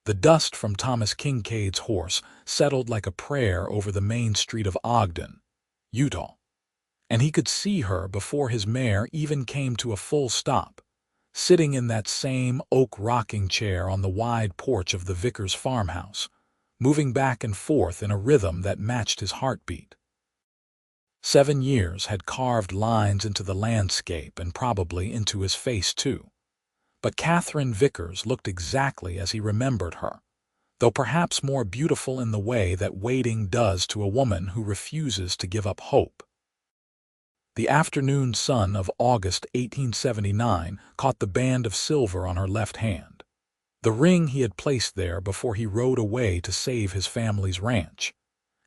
The dust from Thomas Kincaid's horse settled like a prayer over the main street of Ogden, Utah, and he could see her before his mare even came to a full stop, sitting in that same oak rocking chair on the wide porch of the Vickers farmhouse, moving back and forth in a rhythm that matched his heartbeat. 7 years had carved lines into the landscape and probably into his face too. But Katherine Vickers looked exactly as he remembered her, though perhaps more beautiful in the way that waiting does to a woman who refuses to give up hope. The afternoon sun of August 1879 caught the band of silver on her left hand, the ring he had placed there before he rode away to save his family's ranch,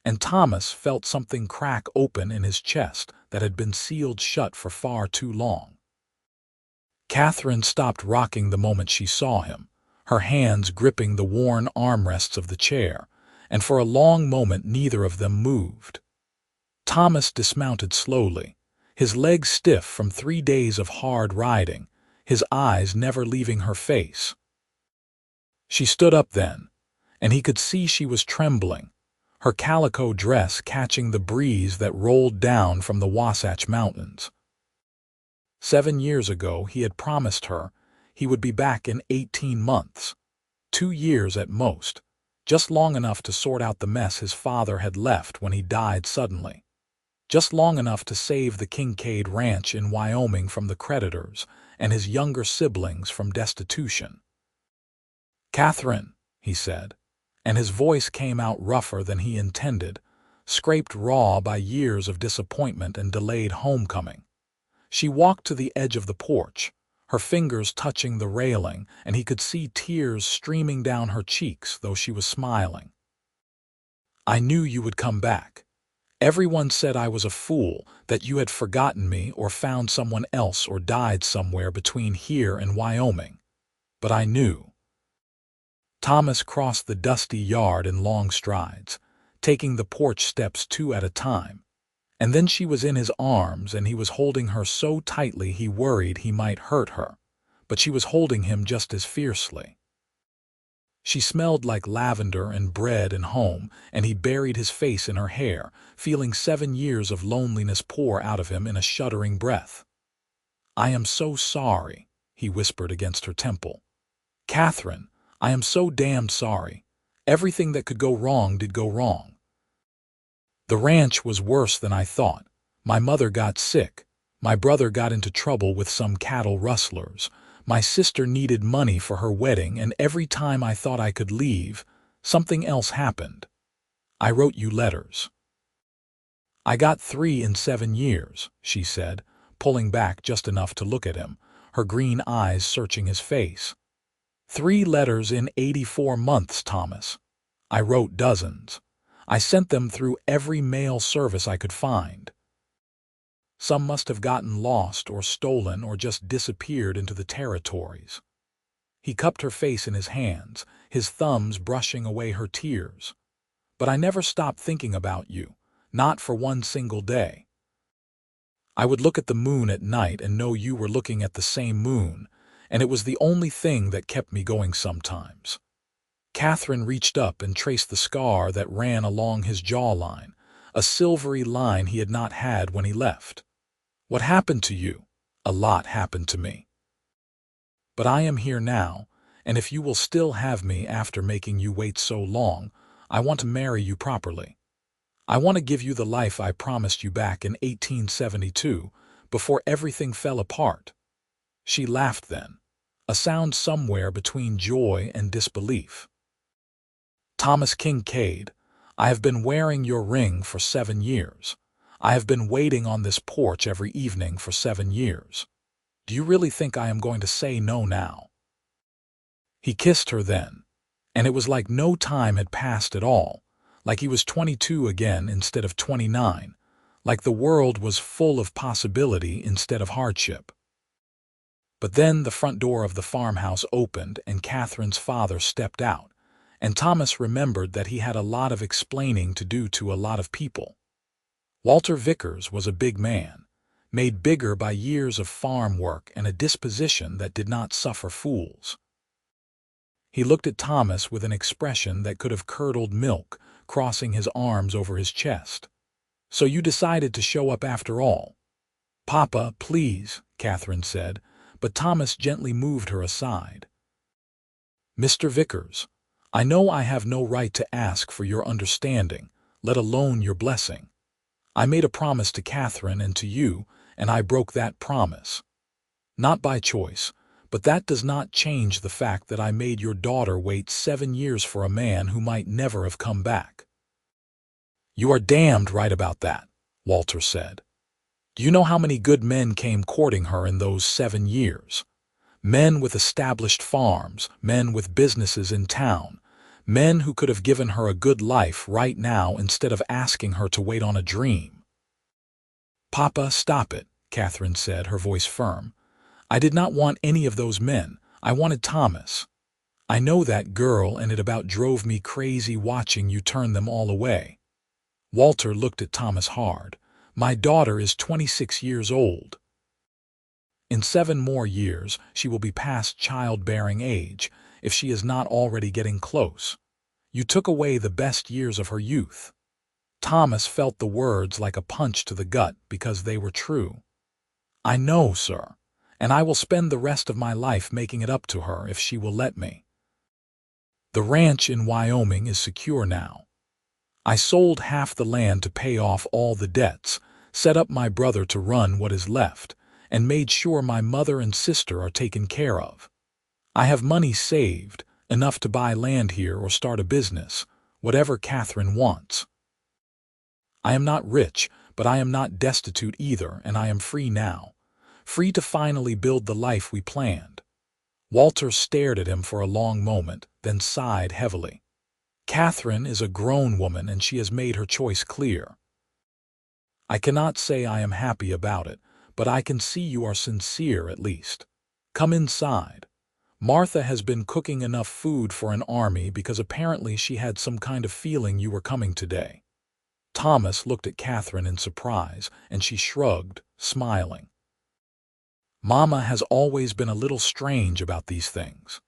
and Thomas felt something crack open in his chest that had been sealed shut for far too long. Katherine stopped rocking the moment she saw him, her hands gripping the worn armrests of the chair, and for a long moment neither of them moved. Thomas dismounted slowly, his legs stiff from 3 days of hard riding, his eyes never leaving her face. She stood up then, and he could see she was trembling, her calico dress catching the breeze that rolled down from the Wasatch Mountains. 7 years ago he had promised her he would be back in 18 months, 2 years at most, just long enough to sort out the mess his father had left when he died suddenly, just long enough to save the Kincaid ranch in Wyoming from the creditors and his younger siblings from destitution. "Katherine," he said, and his voice came out rougher than he intended, scraped raw by years of disappointment and delayed homecoming. She walked to the edge of the porch, her fingers touching the railing, and he could see tears streaming down her cheeks, though she was smiling. "I knew you would come back. Everyone said I was a fool, that you had forgotten me or found someone else or died somewhere between here and Wyoming. But I knew." Thomas crossed the dusty yard in long strides, taking the porch steps 2 at a time, and then she was in his arms and he was holding her so tightly he worried he might hurt her, but she was holding him just as fiercely. She smelled like lavender and bread and home, and he buried his face in her hair, feeling 7 years of loneliness pour out of him in a shuddering breath. "I am so sorry," he whispered against her temple. "Katherine, I am so damned sorry. Everything that could go wrong did go wrong. The ranch was worse than I thought. My mother got sick. My brother got into trouble with some cattle rustlers. My sister needed money for her wedding, and every time I thought I could leave, something else happened. I wrote you letters." "I got 3 in 7 years," she said, pulling back just enough to look at him, her green eyes searching his face. 3 letters in 84 months, Thomas. I wrote dozens. I sent them through every mail service I could find. Some must have gotten lost or stolen or just disappeared into the territories." He cupped her face in his hands, his thumbs brushing away her tears. "But I never stopped thinking about you, not for one single day. I would look at the moon at night and know you were looking at the same moon, and it was the only thing that kept me going sometimes." Katherine reached up and traced the scar that ran along his jawline, a silvery line he had not had when he left. "What happened to you? A lot happened to me. But I am here now, and if you will still have me after making you wait so long, I want to marry you properly. I want to give you the life I promised you back in 1872, before everything fell apart." She laughed then, a sound somewhere between joy and disbelief. "Thomas Kincaid, I have been wearing your ring for 7 years. I have been waiting on this porch every evening for 7 years. Do you really think I am going to say no now?" He kissed her then, and it was like no time had passed at all, like he was 22 again instead of 29, like the world was full of possibility instead of hardship. But then the front door of the farmhouse opened and Katherine's father stepped out, and Thomas remembered that he had a lot of explaining to do to a lot of people. Walter Vickers was a big man, made bigger by years of farm work and a disposition that did not suffer fools. He looked at Thomas with an expression that could have curdled milk, crossing his arms over his chest. "So you decided to show up after all?" "Papa, please," Katherine said, but Thomas gently moved her aside. "Mr. Vickers, I know I have no right to ask for your understanding, let alone your blessing. I made a promise to Katherine and to you, and I broke that promise. Not by choice, but that does not change the fact that I made your daughter wait 7 years for a man who might never have come back." "You are damned right about that," Walter said. "Do you know how many good men came courting her in those 7 years? Men with established farms, men with businesses in town, men who could have given her a good life right now instead of asking her to wait on a dream." "Papa, stop it," Katherine said, her voice firm. "I did not want any of those men. I wanted Thomas. I know that girl, and it about drove me crazy watching you turn them all away." Walter looked at Thomas hard. "My daughter is 26 years old. In 7 more years, she will be past childbearing age, if she is not already getting close. You took away the best years of her youth." Thomas felt the words like a punch to the gut because they were true. "I know, sir, and I will spend the rest of my life making it up to her if she will let me. The ranch in Wyoming is secure now. I sold half the land to pay off all the debts, set up my brother to run what is left, and made sure my mother and sister are taken care of. I have money saved, enough to buy land here or start a business, whatever Katherine wants. I am not rich, but I am not destitute either, and I am free now. Free to finally build the life we planned." Walter stared at him for a long moment, then sighed heavily. "Katherine is a grown woman, and she has made her choice clear. I cannot say I am happy about it, but I can see you are sincere at least. Come inside. Martha has been cooking enough food for an army because apparently she had some kind of feeling you were coming today." Thomas looked at Katherine in surprise, and she shrugged, smiling. "Mama has always been a little strange about these things.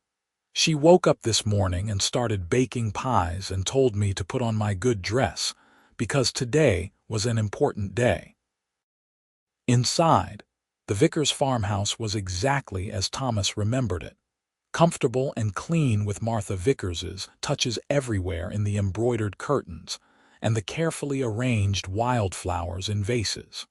She woke up this morning and started baking pies and told me to put on my good dress, because today was an important day." Inside, the Vickers farmhouse was exactly as Thomas remembered it. Comfortable and clean, with Martha Vickers's touches everywhere in the embroidered curtains and the carefully arranged wildflowers in vases.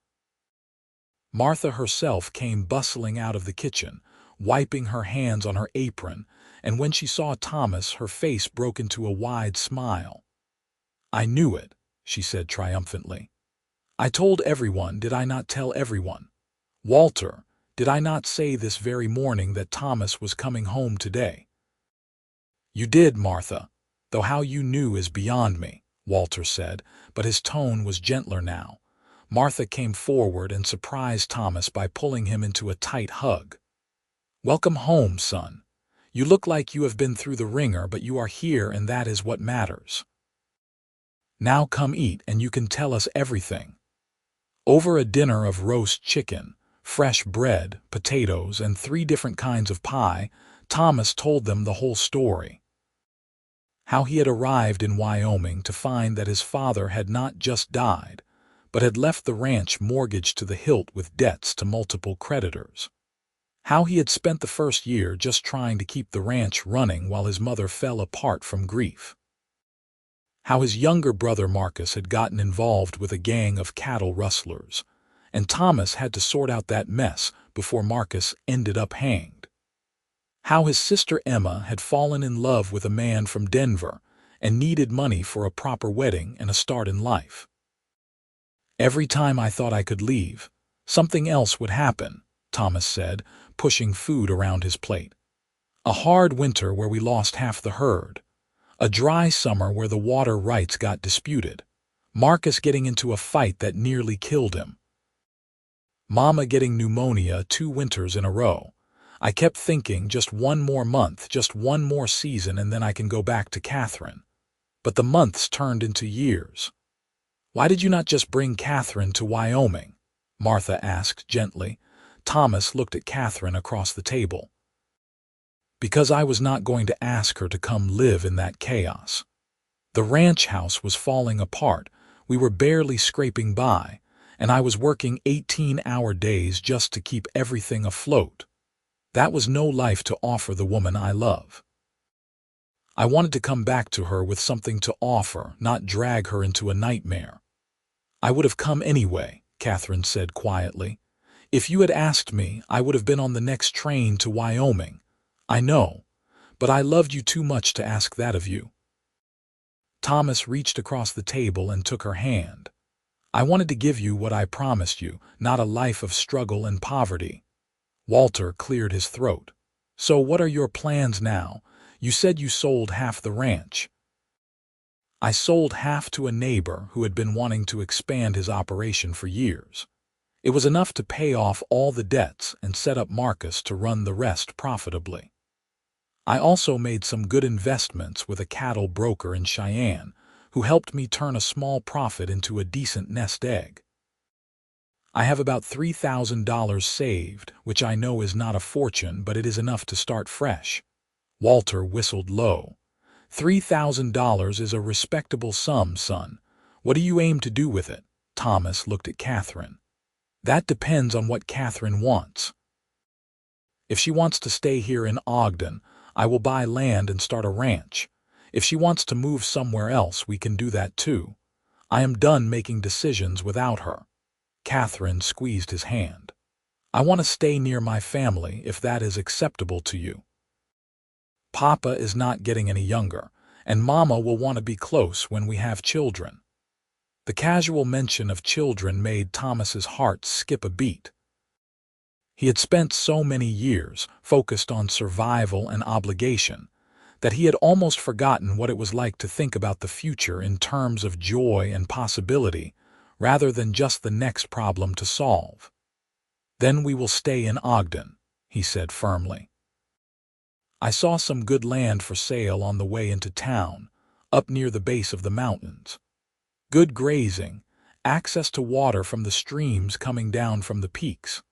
Martha herself came bustling out of the kitchen, wiping her hands on her apron, and when she saw Thomas, her face broke into a wide smile. "I knew it," she said triumphantly. "I told everyone, did I not tell everyone? Walter, did I not say this very morning that Thomas was coming home today?" "You did, Martha, though how you knew is beyond me," Walter said, but his tone was gentler now. Martha came forward and surprised Thomas by pulling him into a tight hug. "Welcome home, son. You look like you have been through the ringer, but you are here, and that is what matters. Now come eat, and you can tell us everything." Over a dinner of roast chicken, fresh bread, potatoes, and 3 different kinds of pie, Thomas told them the whole story. How he had arrived in Wyoming to find that his father had not just died, but had left the ranch mortgaged to the hilt with debts to multiple creditors. How he had spent the first year just trying to keep the ranch running while his mother fell apart from grief. How his younger brother Marcus had gotten involved with a gang of cattle rustlers, and Thomas had to sort out that mess before Marcus ended up hanged. How his sister Emma had fallen in love with a man from Denver and needed money for a proper wedding and a start in life. "Every time I thought I could leave, something else would happen," Thomas said, pushing food around his plate. "A hard winter where we lost half the herd. A dry summer where the water rights got disputed. Marcus getting into a fight that nearly killed him. Mama getting pneumonia 2 winters in a row. I kept thinking, just 1 more month, just 1 more season, and then I can go back to Katherine. But the months turned into years." "Why did you not just bring Katherine to Wyoming?" Martha asked gently. Thomas looked at Katherine across the table. because I was not going to ask her to come live in that chaos. The ranch house was falling apart, we were barely scraping by, and I was working 18-hour days just to keep everything afloat. That was no life to offer the woman I love. I wanted to come back to her with something to offer, not drag her into a nightmare. I would have come anyway, Katherine said quietly. If you had asked me, I would have been on the next train to Wyoming. I know, but I loved you too much to ask that of you. Thomas reached across the table and took her hand. I wanted to give you what I promised you, not a life of struggle and poverty. Walter cleared his throat. So what are your plans now? You said you sold half the ranch. I sold half to a neighbor who had been wanting to expand his operation for years. It was enough to pay off all the debts and set up Marcus to run the rest profitably. I also made some good investments with a cattle broker in Cheyenne, who helped me turn a small profit into a decent nest egg. I have about $3,000 saved, which I know is not a fortune, but it is enough to start fresh. Walter whistled low. $3,000 is a respectable sum, son. What do you aim to do with it? Thomas looked at Katherine. That depends on what Katherine wants. If she wants to stay here in Ogden, I will buy land and start a ranch. If she wants to move somewhere else, we can do that too. I am done making decisions without her. Katherine squeezed his hand. I want to stay near my family if that is acceptable to you. Papa is not getting any younger, and Mama will want to be close when we have children. The casual mention of children made Thomas's heart skip a beat. He had spent so many years focused on survival and obligation that he had almost forgotten what it was like to think about the future in terms of joy and possibility, rather than just the next problem to solve. Then we will stay in Ogden, he said firmly. I saw some good land for sale on the way into town, up near the base of the mountains. Good grazing, access to water from the streams coming down from the peaks.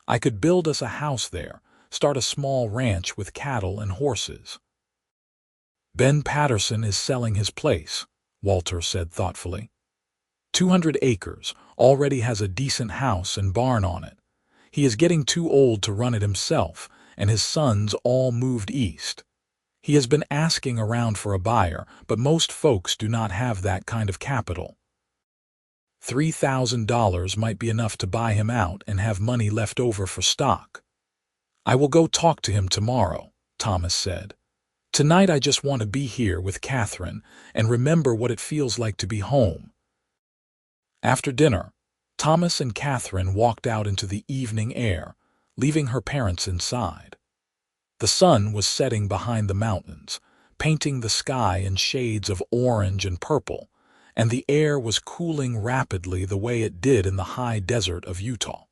I could build us a house there, start a small ranch with cattle and horses. Ben Patterson is selling his place, Walter said thoughtfully. 200 acres, already has a decent house and barn on it. He is getting too old to run it himself, and his sons all moved east. He has been asking around for a buyer, but most folks do not have that kind of capital. $3,000 might be enough to buy him out and have money left over for stock. I will go talk to him tomorrow, Thomas said. Tonight I just want to be here with Katherine and remember what it feels like to be home. After dinner, Thomas and Katherine walked out into the evening air, leaving her parents inside. The sun was setting behind the mountains, painting the sky in shades of orange and purple, and the air was cooling rapidly the way it did in the high desert of Utah.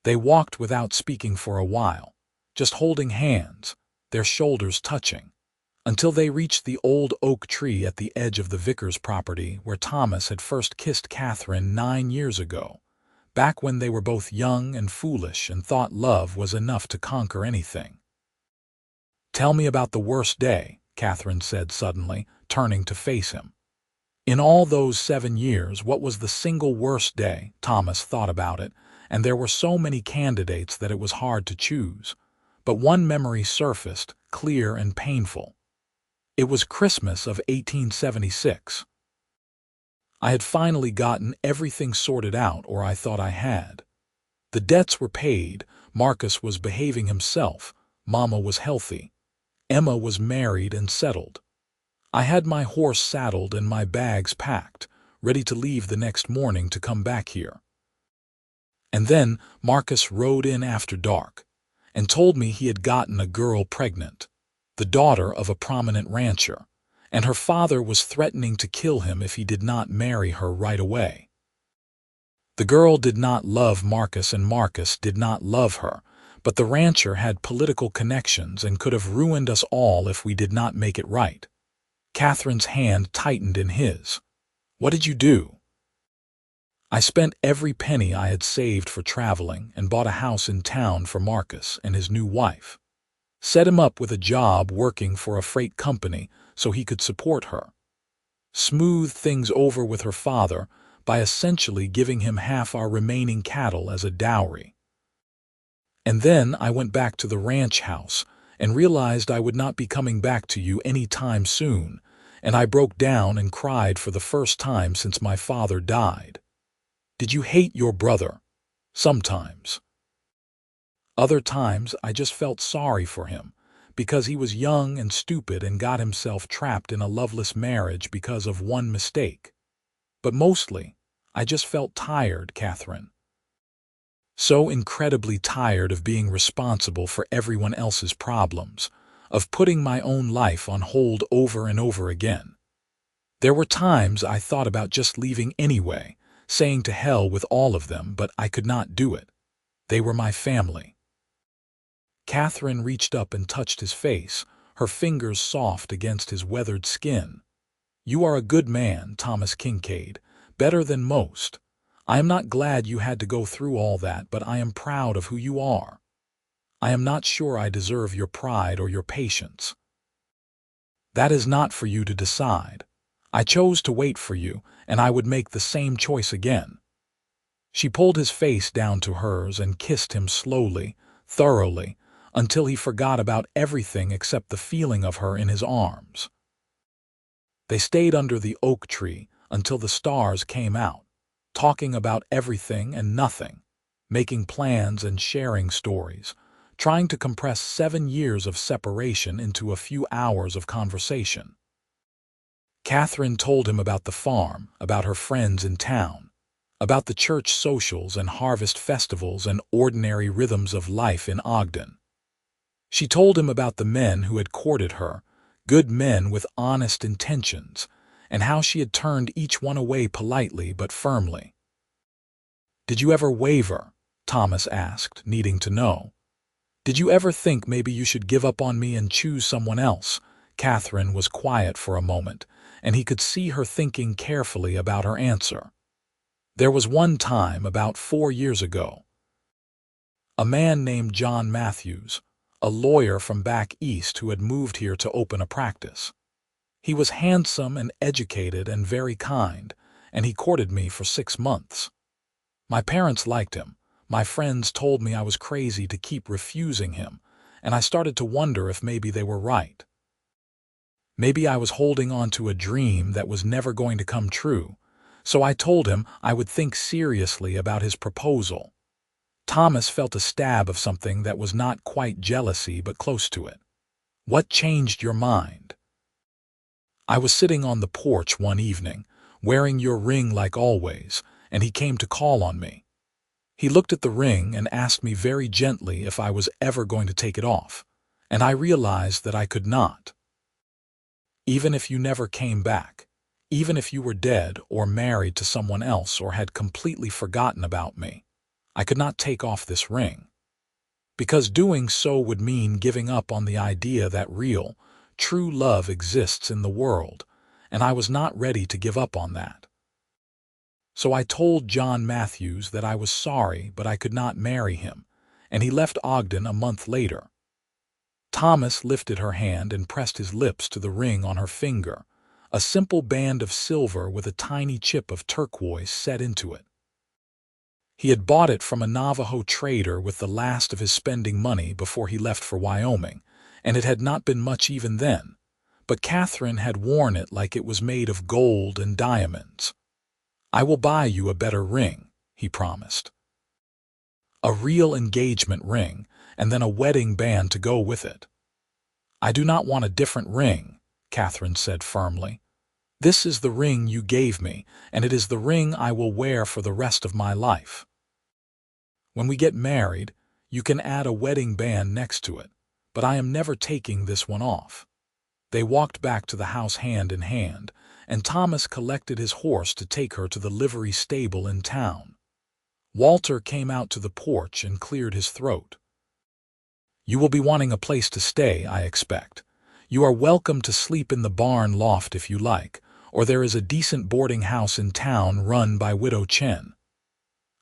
They walked without speaking for a while, just holding hands, their shoulders touching, until they reached the old oak tree at the edge of the Vickers property where Thomas had first kissed Katherine 9 years ago, back when they were both young and foolish and thought love was enough to conquer anything. Tell me about the worst day, Katherine said suddenly, turning to face him. In all those 7 years, what was the single worst day? Thomas thought about it, and there were so many candidates that it was hard to choose. But one memory surfaced, clear and painful. It was Christmas of 1876. I had finally gotten everything sorted out, or I thought I had. The debts were paid, Marcus was behaving himself, Mama was healthy, Emma was married and settled. I had my horse saddled and my bags packed, ready to leave the next morning to come back here. And then Marcus rode in after dark and told me he had gotten a girl pregnant, the daughter of a prominent rancher, and her father was threatening to kill him if he did not marry her right away. The girl did not love Marcus and Marcus did not love her, but the rancher had political connections and could have ruined us all if we did not make it right. Katherine's hand tightened in his. What did you do? I spent every penny I had saved for traveling and bought a house in town for Marcus and his new wife. set him up with a job working for a freight company so he could support her, smoothed things over with her father by essentially giving him half our remaining cattle as a dowry. And then I went back to the ranch house and realized I would not be coming back to you any time soon, and I broke down and cried for the first time since my father died. Did you hate your brother? Sometimes. Other times I just felt sorry for him, because he was young and stupid and got himself trapped in a loveless marriage because of one mistake. But mostly, I just felt tired, Katherine. So incredibly tired of being responsible for everyone else's problems, of putting my own life on hold over and over again. There were times I thought about just leaving anyway, saying to hell with all of them, but I could not do it. They were my family. Katherine reached up and touched his face, her fingers soft against his weathered skin. You are a good man, Thomas Kincaid, better than most. I am not glad you had to go through all that, but I am proud of who you are. I am not sure I deserve your pride or your patience. That is not for you to decide. I chose to wait for you, and I would make the same choice again. She pulled his face down to hers and kissed him slowly, thoroughly, until he forgot about everything except the feeling of her in his arms. They stayed under the oak tree until the stars came out, talking about everything and nothing, making plans and sharing stories, trying to compress 7 years of separation into a few hours of conversation. Katherine told him about the farm, about her friends in town, about the church socials and harvest festivals and ordinary rhythms of life in Ogden. She told him about the men who had courted her, good men with honest intentions, and how she had turned each one away politely but firmly. Did you ever waver? Thomas asked, needing to know. Did you ever think maybe you should give up on me and choose someone else? Katherine was quiet for a moment, and he could see her thinking carefully about her answer. There was one time, about 4 years ago. A man named John Matthews, a lawyer from back east who had moved here to open a practice. He was handsome and educated and very kind, and he courted me for 6 months. My parents liked him. My friends told me I was crazy to keep refusing him, and I started to wonder if maybe they were right. Maybe I was holding on to a dream that was never going to come true, so I told him I would think seriously about his proposal. Thomas felt a stab of something that was not quite jealousy but close to it. What changed your mind? I was sitting on the porch one evening, wearing your ring like always, and he came to call on me. He looked at the ring and asked me very gently if I was ever going to take it off, and I realized that I could not. Even if you never came back, even if you were dead or married to someone else or had completely forgotten about me, I could not take off this ring. Because doing so would mean giving up on the idea that real, true love exists in the world, and I was not ready to give up on that. So I told John Matthews that I was sorry but I could not marry him, and he left Ogden a month later. Thomas lifted her hand and pressed his lips to the ring on her finger, a simple band of silver with a tiny chip of turquoise set into it. He had bought it from a Navajo trader with the last of his spending money before he left for Wyoming, and it had not been much even then, but Katherine had worn it like it was made of gold and diamonds. I will buy you a better ring, he promised. A real engagement ring, and then a wedding band to go with it. I do not want a different ring, Katherine said firmly. This is the ring you gave me, and it is the ring I will wear for the rest of my life. When we get married, you can add a wedding band next to it, but I am never taking this one off. They walked back to the house hand in hand, and Thomas collected his horse to take her to the livery stable in town. Walter came out to the porch and cleared his throat. You will be wanting a place to stay, I expect. You are welcome to sleep in the barn loft if you like, or there is a decent boarding house in town run by Widow Chen.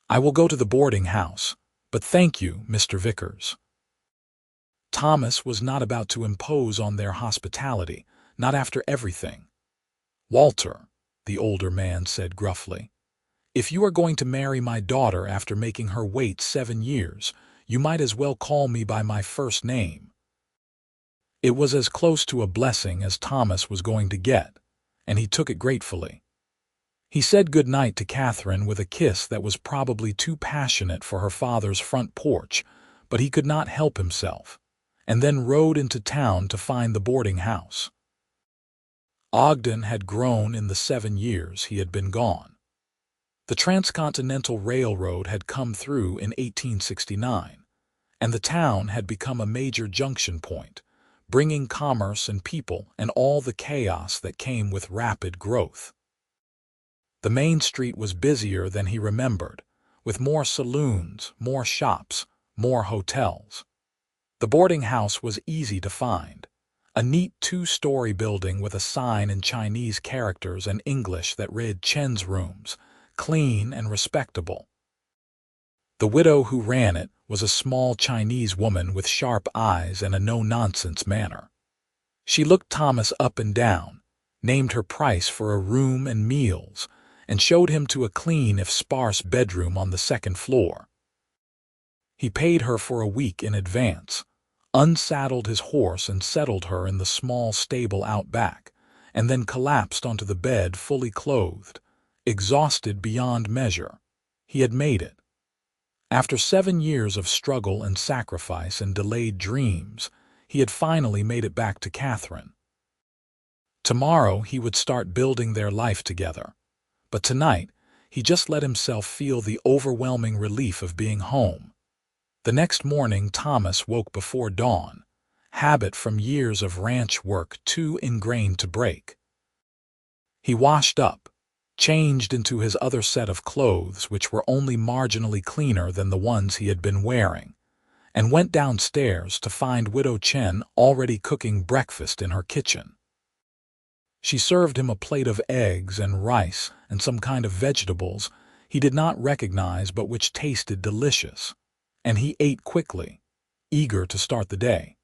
I will go to the boarding house, but thank you, Mr. Vickers. Thomas was not about to impose on their hospitality, not after everything. "Walter," the older man said gruffly, "if you are going to marry my daughter after making her wait 7 years, you might as well call me by my first name." It was as close to a blessing as Thomas was going to get, and he took it gratefully. He said good night to Katherine with a kiss that was probably too passionate for her father's front porch, but he could not help himself, and then rode into town to find the boarding house. Ogden had grown in the 7 years he had been gone. The Transcontinental Railroad had come through in 1869, and the town had become a major junction point, bringing commerce and people and all the chaos that came with rapid growth. The main street was busier than he remembered, with more saloons, more shops, more hotels. The boarding house was easy to find, a neat 2-story building with a sign in Chinese characters and English that read Chen's Rooms, clean and respectable. The widow who ran it was a small Chinese woman with sharp eyes and a no-nonsense manner. She looked Thomas up and down, named her price for a room and meals, and showed him to a clean if sparse bedroom on the 2nd floor. He paid her for a week in advance, unsaddled his horse and settled her in the small stable out back, and then collapsed onto the bed fully clothed, exhausted beyond measure. He had made it. After 7 years of struggle and sacrifice and delayed dreams, he had finally made it back to Katherine. Tomorrow he would start building their life together, but tonight he just let himself feel the overwhelming relief of being home. The next morning Thomas woke before dawn, habit from years of ranch work too ingrained to break. He washed up, changed into his other set of clothes which were only marginally cleaner than the ones he had been wearing, and went downstairs to find Widow Chen already cooking breakfast in her kitchen. She served him a plate of eggs and rice and some kind of vegetables he did not recognize but which tasted delicious, and he ate quickly, eager to start the day.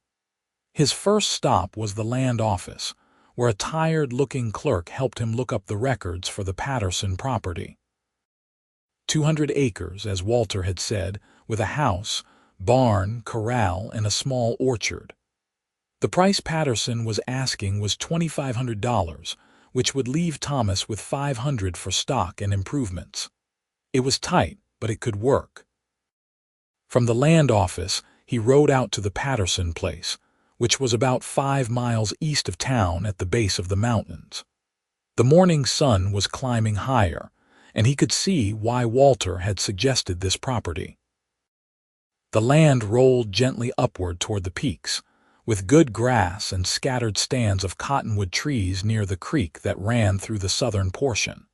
His first stop was the land office, where a tired-looking clerk helped him look up the records for the Patterson property. 200 acres, as Walter had said, with a house, barn, corral, and a small orchard. The price Patterson was asking was $2,500, which would leave Thomas with $500 for stock and improvements. It was tight, but it could work. From the land office, he rode out to the Patterson place, which was about 5 miles east of town at the base of the mountains. The morning sun was climbing higher, and he could see why Walter had suggested this property. The land rolled gently upward toward the peaks, with good grass and scattered stands of cottonwood trees near the creek that ran through the southern portion.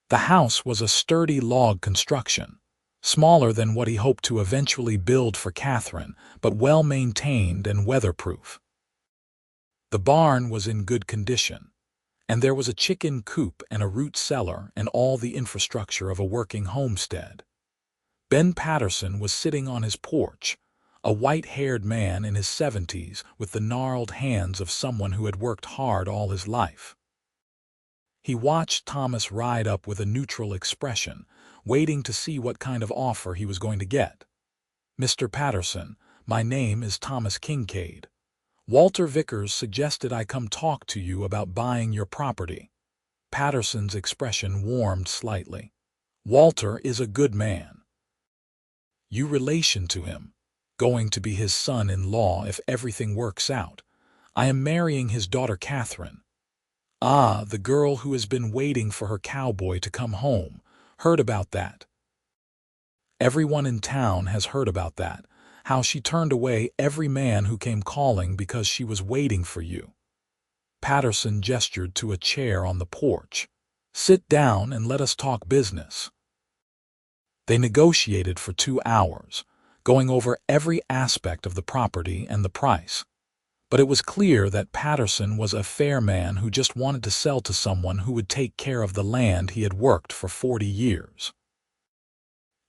The house was a sturdy log construction, smaller than what he hoped to eventually build for Katherine, but well-maintained and weatherproof. The barn was in good condition, and there was a chicken coop and a root cellar and all the infrastructure of a working homestead. Ben Patterson was sitting on his porch, a white-haired man in his 70s with the gnarled hands of someone who had worked hard all his life. He watched Thomas ride up with a neutral expression, waiting to see what kind of offer he was going to get. "Mr. Patterson, my name is Thomas Kincaid. Walter Vickers suggested I come talk to you about buying your property." Patterson's expression warmed slightly. "Walter is a good man. You relation to him, going to be his son-in-law if everything works out. I am marrying his daughter Katherine." "Ah, the girl who has been waiting for her cowboy to come home. Heard about that." "Everyone in town has heard about that, how she turned away every man who came calling because she was waiting for you." Patterson gestured to a chair on the porch. "Sit down and let us talk business." They negotiated for 2 hours, going over every aspect of the property and the price. But it was clear that Patterson was a fair man who just wanted to sell to someone who would take care of the land he had worked for 40 years.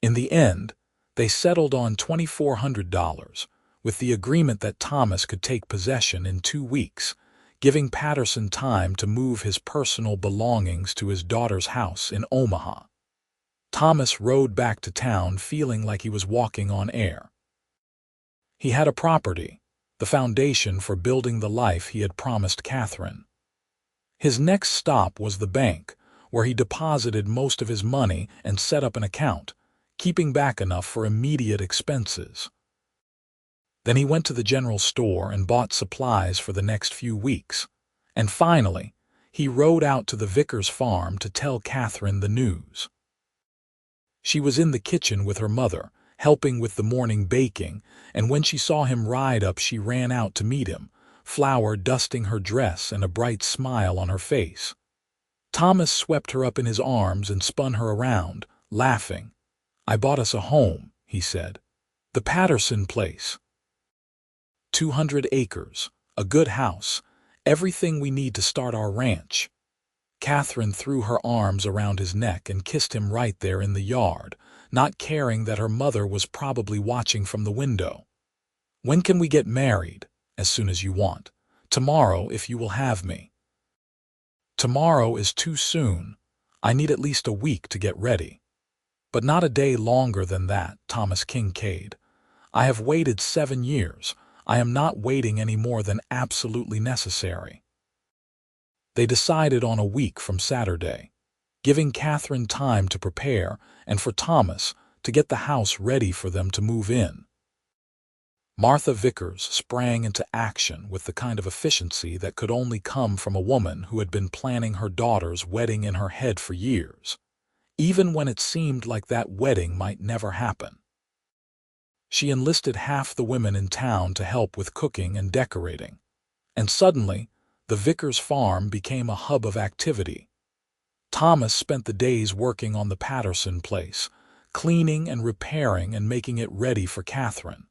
In the end, they settled on $2,400, with the agreement that Thomas could take possession in 2 weeks, giving Patterson time to move his personal belongings to his daughter's house in Omaha. Thomas rode back to town feeling like he was walking on air. He had a property, the foundation for building the life he had promised Katherine. His next stop was the bank, where he deposited most of his money and set up an account, keeping back enough for immediate expenses. Then he went to the general store and bought supplies for the next few weeks. And finally, he rode out to the Vickers farm to tell Katherine the news. She was in the kitchen with her mother, helping with the morning baking, and when she saw him ride up, she ran out to meet him, flour dusting her dress and a bright smile on her face. Thomas swept her up in his arms and spun her around, laughing. "I bought us a home," he said. "The Patterson place. 200 acres, a good house, everything we need to start our ranch." Katherine threw her arms around his neck and kissed him right there in the yard, not caring that her mother was probably watching from the window. "When can we get married?" "As soon as you want. Tomorrow, if you will have me." "Tomorrow is too soon. I need at least a week to get ready." "But not a day longer than that, Thomas Kincaid. I have waited 7 years. I am not waiting any more than absolutely necessary." They decided on a week from Saturday, giving Katherine time to prepare and for Thomas to get the house ready for them to move in. Martha Vickers sprang into action with the kind of efficiency that could only come from a woman who had been planning her daughter's wedding in her head for years, even when it seemed like that wedding might never happen. She enlisted half the women in town to help with cooking and decorating, and suddenly the Vickers farm became a hub of activity. Thomas spent the days working on the Patterson place, cleaning and repairing and making it ready for Katherine.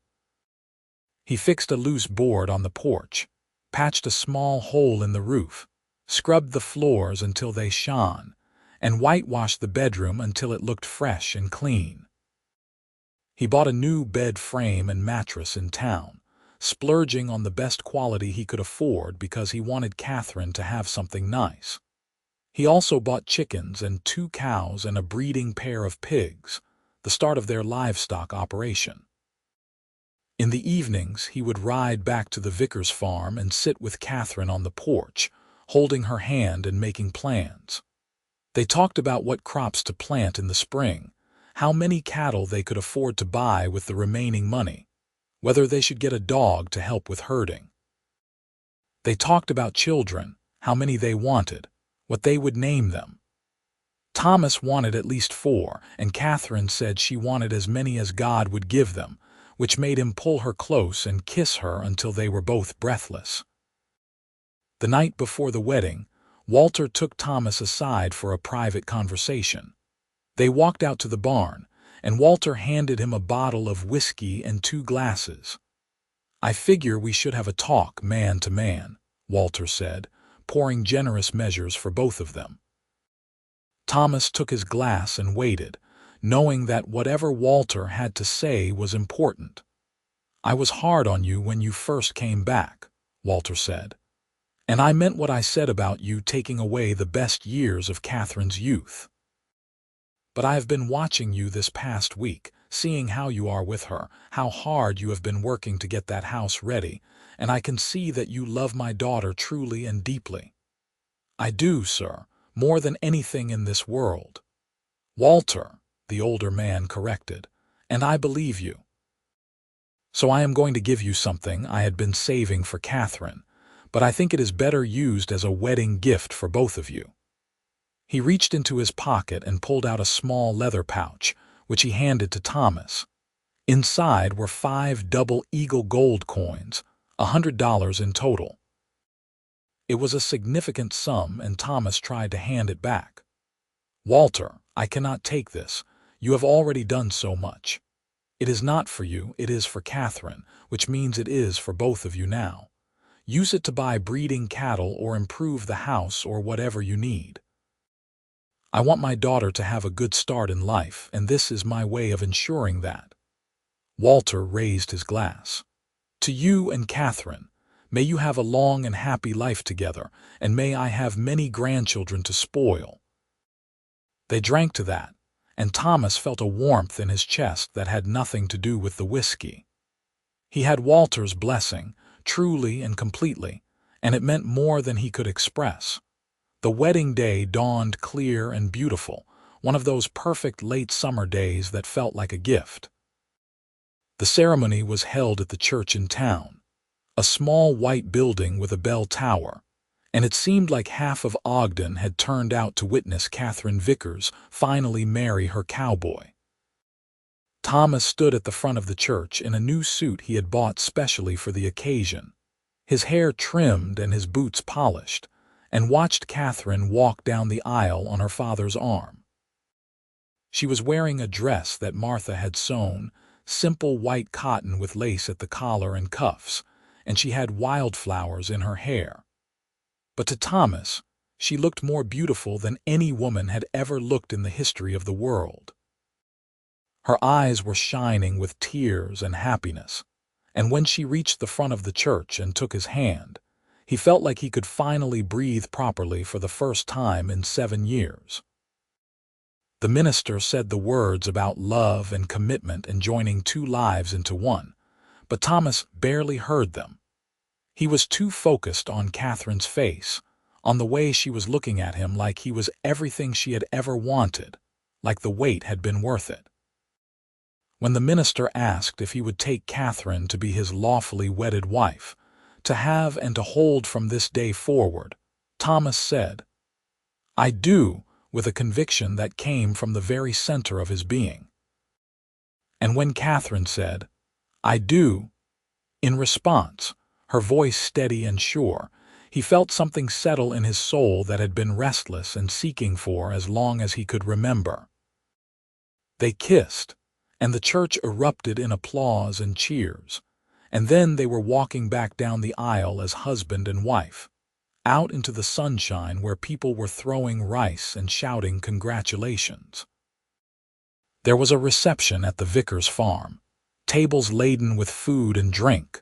He fixed a loose board on the porch, patched a small hole in the roof, scrubbed the floors until they shone, and whitewashed the bedroom until it looked fresh and clean. He bought a new bed frame and mattress in town, splurging on the best quality he could afford because he wanted Katherine to have something nice. He also bought chickens and 2 cows and a breeding pair of pigs, the start of their livestock operation. In the evenings, he would ride back to the Vickers farm and sit with Katherine on the porch, holding her hand and making plans. They talked about what crops to plant in the spring, how many cattle they could afford to buy with the remaining money, whether they should get a dog to help with herding. They talked about children, how many they wanted, what they would name them. Thomas wanted at least 4, and Katherine said she wanted as many as God would give them, which made him pull her close and kiss her until they were both breathless. The night before the wedding, Walter took Thomas aside for a private conversation. They walked out to the barn, and Walter handed him a bottle of whiskey and 2 glasses. "I figure we should have a talk man to man," Walter said, pouring generous measures for both of them. Thomas took his glass and waited, knowing that whatever Walter had to say was important. "I was hard on you when you first came back," Walter said. "And I meant what I said about you taking away the best years of Katherine's youth. But I have been watching you this past week, seeing how you are with her, how hard you have been working to get that house ready, and I can see that you love my daughter truly and deeply." "I do, sir, more than anything in this world." "Walter," the older man corrected, "and I believe you. So I am going to give you something I had been saving for Katherine, but I think it is better used as a wedding gift for both of you." He reached into his pocket and pulled out a small leather pouch, which he handed to Thomas. Inside were 5 double eagle gold coins, $100 in total. It was a significant sum, and Thomas tried to hand it back. "Walter, I cannot take this. You have already done so much. It is not for you, it is for Katherine, which means it is for both of you now. Use it to buy breeding cattle or improve the house or whatever you need. I want my daughter to have a good start in life, and this is my way of ensuring that." Walter raised his glass. To you and Katherine, may you have a long and happy life together, and may I have many grandchildren to spoil." They drank to that, and Thomas felt a warmth in his chest that had nothing to do with the whiskey. He had Walter's blessing, truly and completely, and it meant more than he could express. The wedding day dawned clear and beautiful, one of those perfect late summer days that felt like a gift. The ceremony was held at the church in town, a small white building with a bell tower, and it seemed like half of Ogden had turned out to witness Katherine Vickers finally marry her cowboy. Thomas stood at the front of the church in a new suit he had bought specially for the occasion, his hair trimmed and his boots polished, and watched Katherine walk down the aisle on her father's arm. She was wearing a dress that Martha had sewn, simple white cotton with lace at the collar and cuffs, and she had wildflowers in her hair. But to Thomas, she looked more beautiful than any woman had ever looked in the history of the world. Her eyes were shining with tears and happiness, and when she reached the front of the church and took his hand, he felt like he could finally breathe properly for the first time in 7 years. The minister said the words about love and commitment and joining 2 lives into one, but Thomas barely heard them. He was too focused on Katherine's face, on the way she was looking at him like he was everything she had ever wanted, like the wait had been worth it. When the minister asked if he would take Katherine to be his lawfully wedded wife, to have and to hold from this day forward, Thomas said, "I do," with a conviction that came from the very center of his being. And when Katherine said, "I do," in response, her voice steady and sure, he felt something settle in his soul that had been restless and seeking for as long as he could remember. They kissed, and the church erupted in applause and cheers, and then they were walking back down the aisle as husband and wife, out into the sunshine where people were throwing rice and shouting congratulations. There was a reception at the Vickers farm, tables laden with food and drink,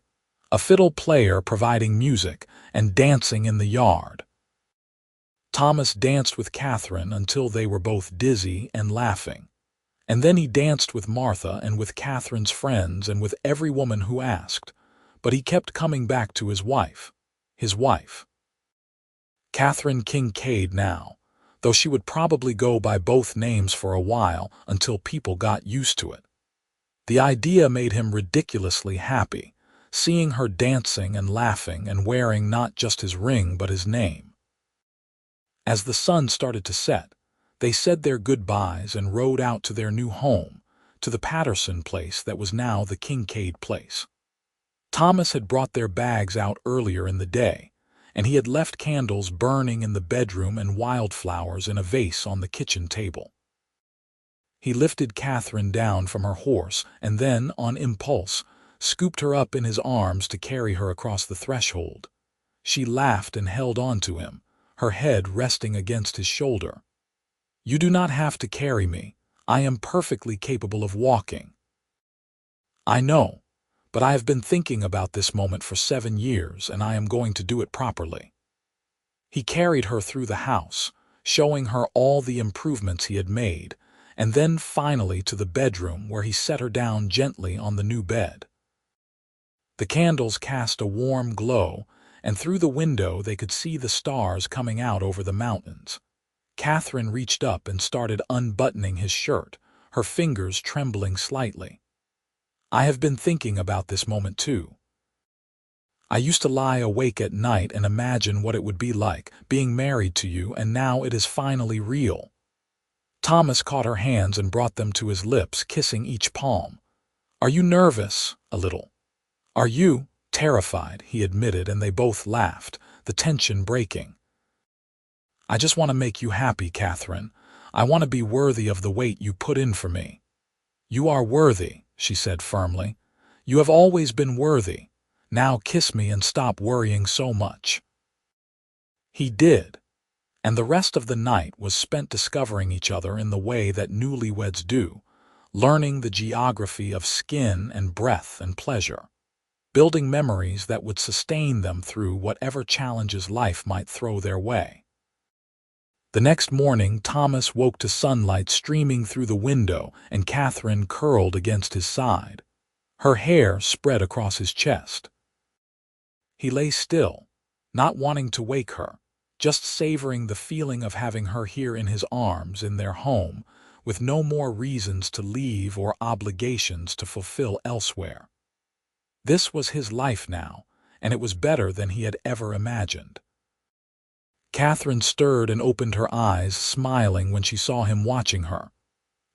a fiddle player providing music, and dancing in the yard. Thomas danced with Katherine until they were both dizzy and laughing, and then he danced with Martha and with Katherine's friends and with every woman who asked, but he kept coming back to his wife. Katherine Kincaid now, though she would probably go by both names for a while until people got used to it. The idea made him ridiculously happy, seeing her dancing and laughing and wearing not just his ring but his name. As the sun started to set, they said their goodbyes and rode out to their new home, to the Patterson place that was now the Kincaid place. Thomas had brought their bags out earlier in the day, and he had left candles burning in the bedroom and wildflowers in a vase on the kitchen table. He lifted Katherine down from her horse and then, on impulse, scooped her up in his arms to carry her across the threshold. She laughed and held on to him, her head resting against his shoulder. "You do not have to carry me. I am perfectly capable of walking." "I know, but I have been thinking about this moment for 7 years, and I am going to do it properly." He carried her through the house, showing her all the improvements he had made, and then finally to the bedroom where he set her down gently on the new bed. The candles cast a warm glow, and through the window they could see the stars coming out over the mountains. Katherine reached up and started unbuttoning his shirt, her fingers trembling slightly. "I have been thinking about this moment too. I used to lie awake at night and imagine what it would be like, being married to you, and now it is finally real." Thomas caught her hands and brought them to his lips, kissing each palm. "Are you nervous?" "A little." "Are you?" "Terrified," he admitted, and they both laughed, the tension breaking. "I just want to make you happy, Katherine. I want to be worthy of the wait you put in for me." "You are worthy," she said firmly. "You have always been worthy. Now kiss me and stop worrying so much." He did, and the rest of the night was spent discovering each other in the way that newlyweds do, learning the geography of skin and breath and pleasure. building memories that would sustain them through whatever challenges life might throw their way. The next morning, Thomas woke to sunlight streaming through the window and Katherine curled against his side, her hair spread across his chest. He lay still, not wanting to wake her, just savoring the feeling of having her here in his arms in their home, with no more reasons to leave or obligations to fulfill elsewhere. This was his life now, and it was better than he had ever imagined. Katherine stirred and opened her eyes, smiling when she saw him watching her.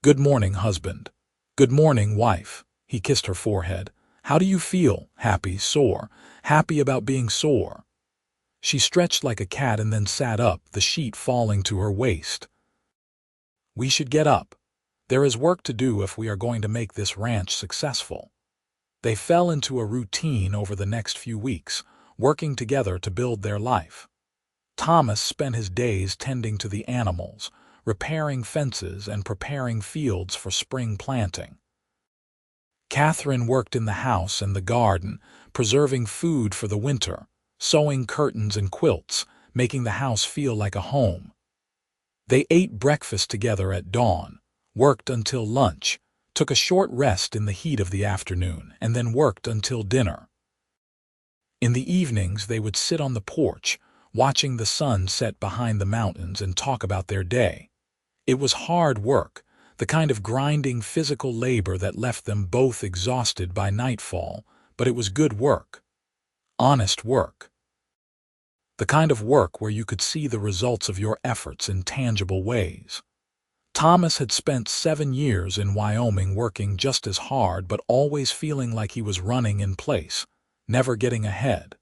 "Good morning, husband." "Good morning, wife." He kissed her forehead. "How do you feel? Happy, sore?" "Happy about being sore." She stretched like a cat and then sat up, the sheet falling to her waist. "We should get up. There is work to do if we are going to make this ranch successful." They fell into a routine over the next few weeks, working together to build their life. Thomas spent his days tending to the animals, repairing fences and preparing fields for spring planting. Katherine worked in the house and the garden, preserving food for the winter, sewing curtains and quilts, making the house feel like a home. They ate breakfast together at dawn, worked until lunch, took a short rest in the heat of the afternoon, and then worked until dinner. In the evenings they would sit on the porch, watching the sun set behind the mountains and talk about their day. It was hard work, the kind of grinding physical labor that left them both exhausted by nightfall, but it was good work. Honest work. The kind of work where you could see the results of your efforts in tangible ways. Thomas had spent 7 years in Wyoming working just as hard but always feeling like he was running in place, never getting ahead.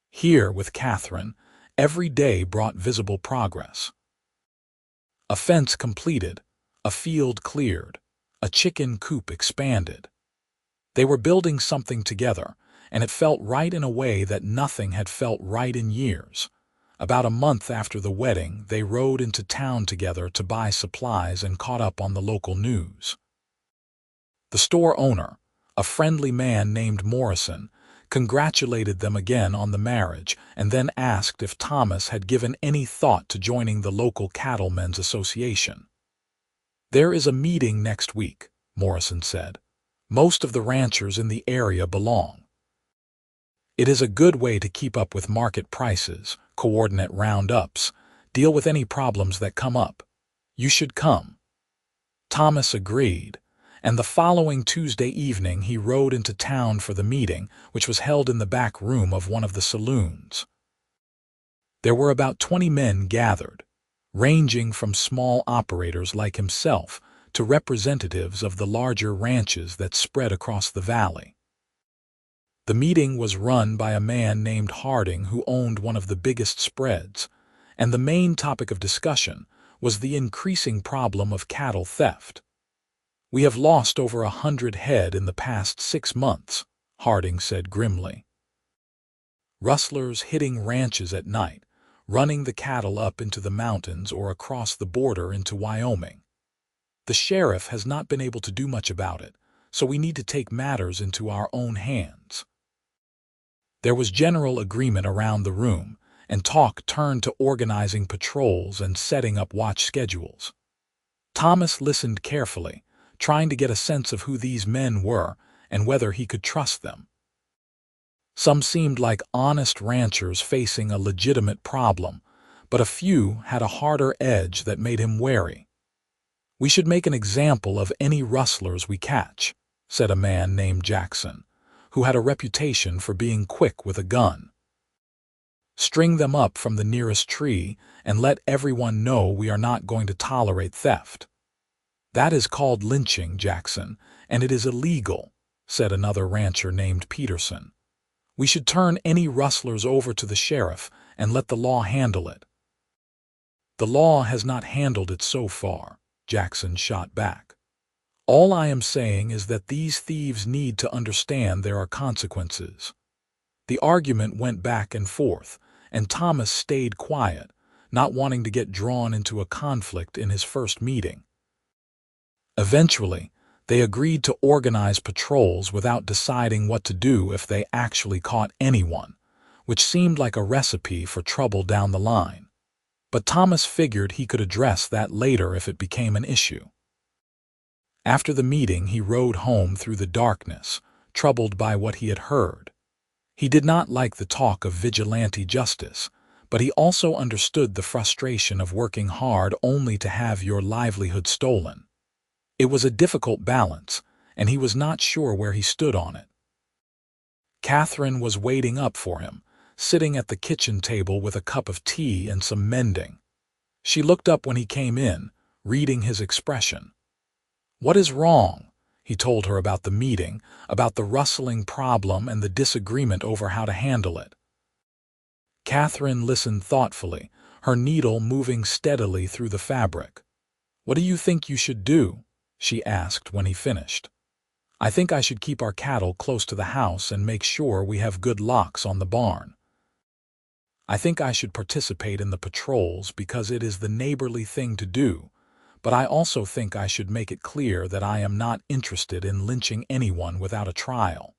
Here, with Katherine, every day brought visible progress. A fence completed, a field cleared, a chicken coop expanded. They were building something together, and it felt right in a way that nothing had felt right in years. About a month after the wedding, they rode into town together to buy supplies and caught up on the local news. The store owner, a friendly man named Morrison, congratulated them again on the marriage and then asked if Thomas had given any thought to joining the local cattlemen's association. "There is a meeting next week," Morrison said. "Most of the ranchers in the area belong. It is a good way to keep up with market prices, coordinate roundups, deal with any problems that come up. You should come." Thomas agreed, and the following Tuesday evening he rode into town for the meeting, which was held in the back room of one of the saloons. There were about 20 men gathered, ranging from small operators like himself to representatives of the larger ranches that spread across the valley. The meeting was run by a man named Harding who owned one of the biggest spreads, and the main topic of discussion was the increasing problem of cattle theft. "We have lost over 100 head in the past 6 months, Harding said grimly. "Rustlers hitting ranches at night, running the cattle up into the mountains or across the border into Wyoming. The sheriff has not been able to do much about it, so we need to take matters into our own hands." There was general agreement around the room, and talk turned to organizing patrols and setting up watch schedules. Thomas listened carefully, trying to get a sense of who these men were and whether he could trust them. Some seemed like honest ranchers facing a legitimate problem, but a few had a harder edge that made him wary. "We should make an example of any rustlers we catch," said a man named Jackson, who had a reputation for being quick with a gun. "String them up from the nearest tree and let everyone know we are not going to tolerate theft." "That is called lynching, Jackson, and it is illegal," said another rancher named Peterson. "We should turn any rustlers over to the sheriff and let the law handle it." "The law has not handled it so far," Jackson shot back. "All I am saying is that these thieves need to understand there are consequences." The argument went back and forth, and Thomas stayed quiet, not wanting to get drawn into a conflict in his first meeting. Eventually, They agreed to organize patrols without deciding what to do if they actually caught anyone, which seemed like a recipe for trouble down the line. But Thomas figured he could address that later if it became an issue. After the meeting, he rode home through the darkness, troubled by what he had heard. He did not like the talk of vigilante justice, but he also understood the frustration of working hard only to have your livelihood stolen. It was a difficult balance, and he was not sure where he stood on it. Katherine was waiting up for him, sitting at the kitchen table with a cup of tea and some mending. She looked up when he came in, reading his expression. "What is wrong?" He told her about the meeting, about the rustling problem and the disagreement over how to handle it. Katherine listened thoughtfully, her needle moving steadily through the fabric. "What do you think you should do?" she asked when he finished. "I think I should keep our cattle close to the house and make sure we have good locks on the barn. I think I should participate in the patrols because it is the neighborly thing to do, but I also think I should make it clear that I am not interested in lynching anyone without a trial.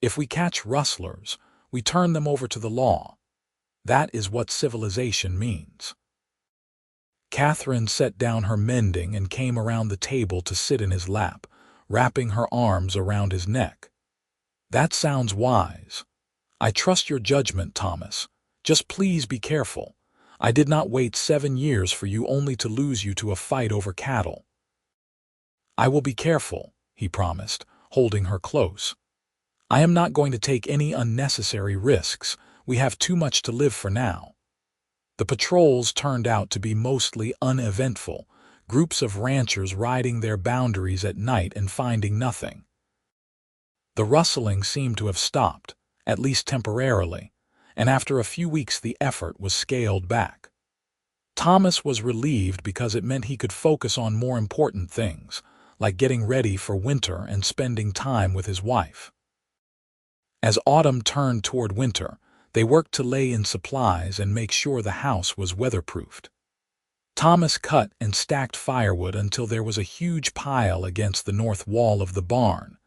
If we catch rustlers, we turn them over to the law. That is what civilization means." Katherine set down her mending and came around the table to sit in his lap, wrapping her arms around his neck. "That sounds wise. I trust your judgment, Thomas. Just please be careful. I did not wait 7 years for you only to lose you to a fight over cattle." "I will be careful," he promised, holding her close. "I am not going to take any unnecessary risks. We have too much to live for now." The patrols turned out to be mostly uneventful, groups of ranchers riding their boundaries at night and finding nothing. The rustling seemed to have stopped, at least temporarily, and after a few weeks the effort was scaled back. Thomas was relieved because it meant he could focus on more important things, like getting ready for winter and spending time with his wife. As autumn turned toward winter, they worked to lay in supplies and make sure the house was weatherproofed. Thomas cut and stacked firewood until there was a huge pile against the north wall of the barn,